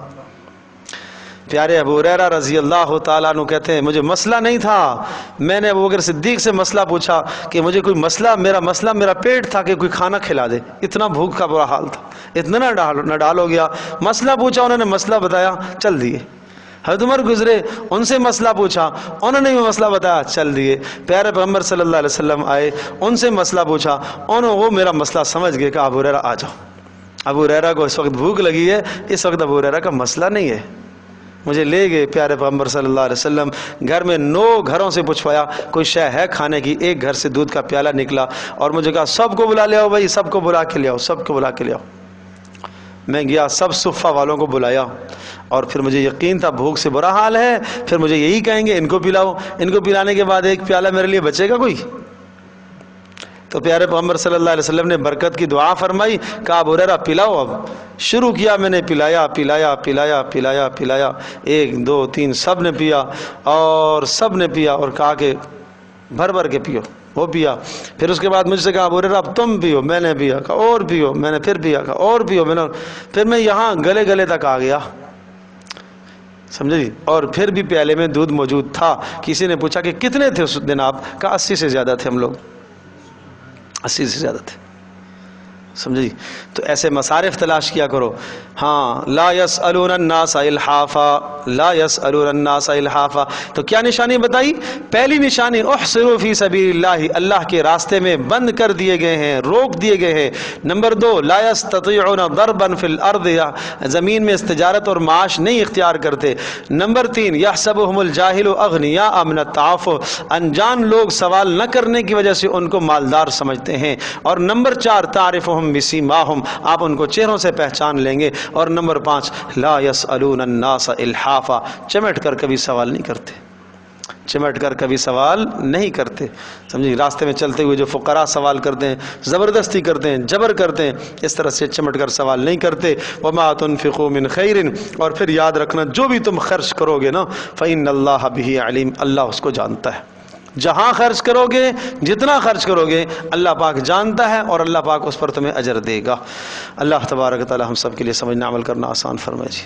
Speaker 1: پیارے ابو ہریرہ رضی اللہ تعالیٰ عنہ کہتے ہیں مجھے مسئلہ نہیں تھا، میں نے ابوبکر صدیق سے مسئلہ پوچھا کہ مجھے کوئی مسئلہ، میرا پیٹ تھا کہ کوئی کھانا کھلا دے، اتنا بھوک کا برا حال تھا، اتنا نہ ڈال ہو گیا. مسئلہ پوچھا، انہوں نے مسئلہ بتایا، چل دیے. حضرت عمر گزرے، ان سے مسئلہ پوچھا، انہوں نے بھی مسئلہ بتایا، چل دیے. پیارے پیغمبر صلی اللہ علیہ وسلم آئے، ان سے مسئلہ پوچھا، وہ میرا مسئلہ سمجھ گئے کہ ابو ہریرہ آ جاؤ. ابو ہریرہ کو اس وقت بھوک لگی ہے، اس وقت ابو ہریرہ کا مسئلہ نہیں ہے. مجھے لے گئے پیارے پیغمبر صلی اللہ علیہ وسلم، گھر میں 9 گھروں سے پوچھوایا کوئی شے ہے کھانے کی، ایک گھر سے دودھ کا پیالہ نکلا اور مجھے کہا سب کو بلا لے آؤ بھائی، سب کو بلا کے لے آؤ، سب کو بلا کے لے آؤ. میں گیا، سب صفہ والوں کو بلایا اور پھر مجھے یقین تھا بھوک سے برا حال ہے، پھر مجھے یہی کہیں گے ان کو پلاؤ، ان کو پلانے کے بعد ایک پیالہ میرے لیے بچے گا کوئی؟ تو پیارے پیغمبر صلی اللہ علیہ وسلم نے برکت کی دعا فرمائی، کہا ابو ہریرہ پلاؤ. اب شروع کیا، میں نے پلایا 1 2 3 سب نے پیا اور کہا کہ بھر کے پیو. وہ پیا. پھر اس کے بعد مجھ سے کہا ابو ہریرہ اب تم پیو، میں نے پیا. کہا اور پیو، میں نے پھر پیا. کہا اور پیو، پھر میں یہاں گلے تک آ گیا، سمجھے جی. اور پھر بھی پیالے میں دودھ موجود تھا. کسی نے پوچھا کہ کتنے تھے اس دن آپ؟ کہا 80 سے زیادہ تھے ہم لوگ، 80 سے زیادہ تھے، سمجھے جی؟ تو ایسے مصارف تلاش کیا کرو. ہاں لا یسألون الناس الحافا، لا یسألون الناس الحافا. تو کیا نشانی بتائی؟ پہلی نشانی احصروا فی سبیل اللہ، اللہ کے راستے میں بند کر دیے گئے ہیں، روک دیے گئے ہیں. نمبر 2 لا یستطیعون ضربا فی الارض، زمین میں استجارت اور معاش نہیں اختیار کرتے. نمبر 3 یحسبهم الجاہل اغنیاء من التعفف، انجان لوگ سوال نہ کرنے کی وجہ سے ان کو مالدار سمجھتے ہیں. اور نمبر 4 تعرفهم بسیماہم، آپ ان کو چہروں سے پہچان لیں گے. اور نمبر 5 لا یسألون الناس الحافا، چمٹ کر کبھی سوال نہیں کرتے، چمٹ کر کبھی سوال نہیں کرتے. سمجھے؟ راستے میں چلتے ہوئے جو فقراء سوال کرتے ہیں، زبردستی کرتے ہیں، جبر کرتے ہیں، اس طرح سے چمٹ کر سوال نہیں کرتے. وما تنفقوا من خیر، اور پھر یاد رکھنا جو بھی تم خرچ کرو گے نا فإن اللہ بہ علیم، اللہ اس کو جانتا ہے. جہاں خرچ کرو گے، جتنا خرچ کرو گے، اللہ پاک جانتا ہے اور اللہ پاک اس پر تمہیں اجر دے گا. اللہ تبارک و تعالی ہم سب کے لیے سمجھنا عمل کرنا آسان فرمائے جی.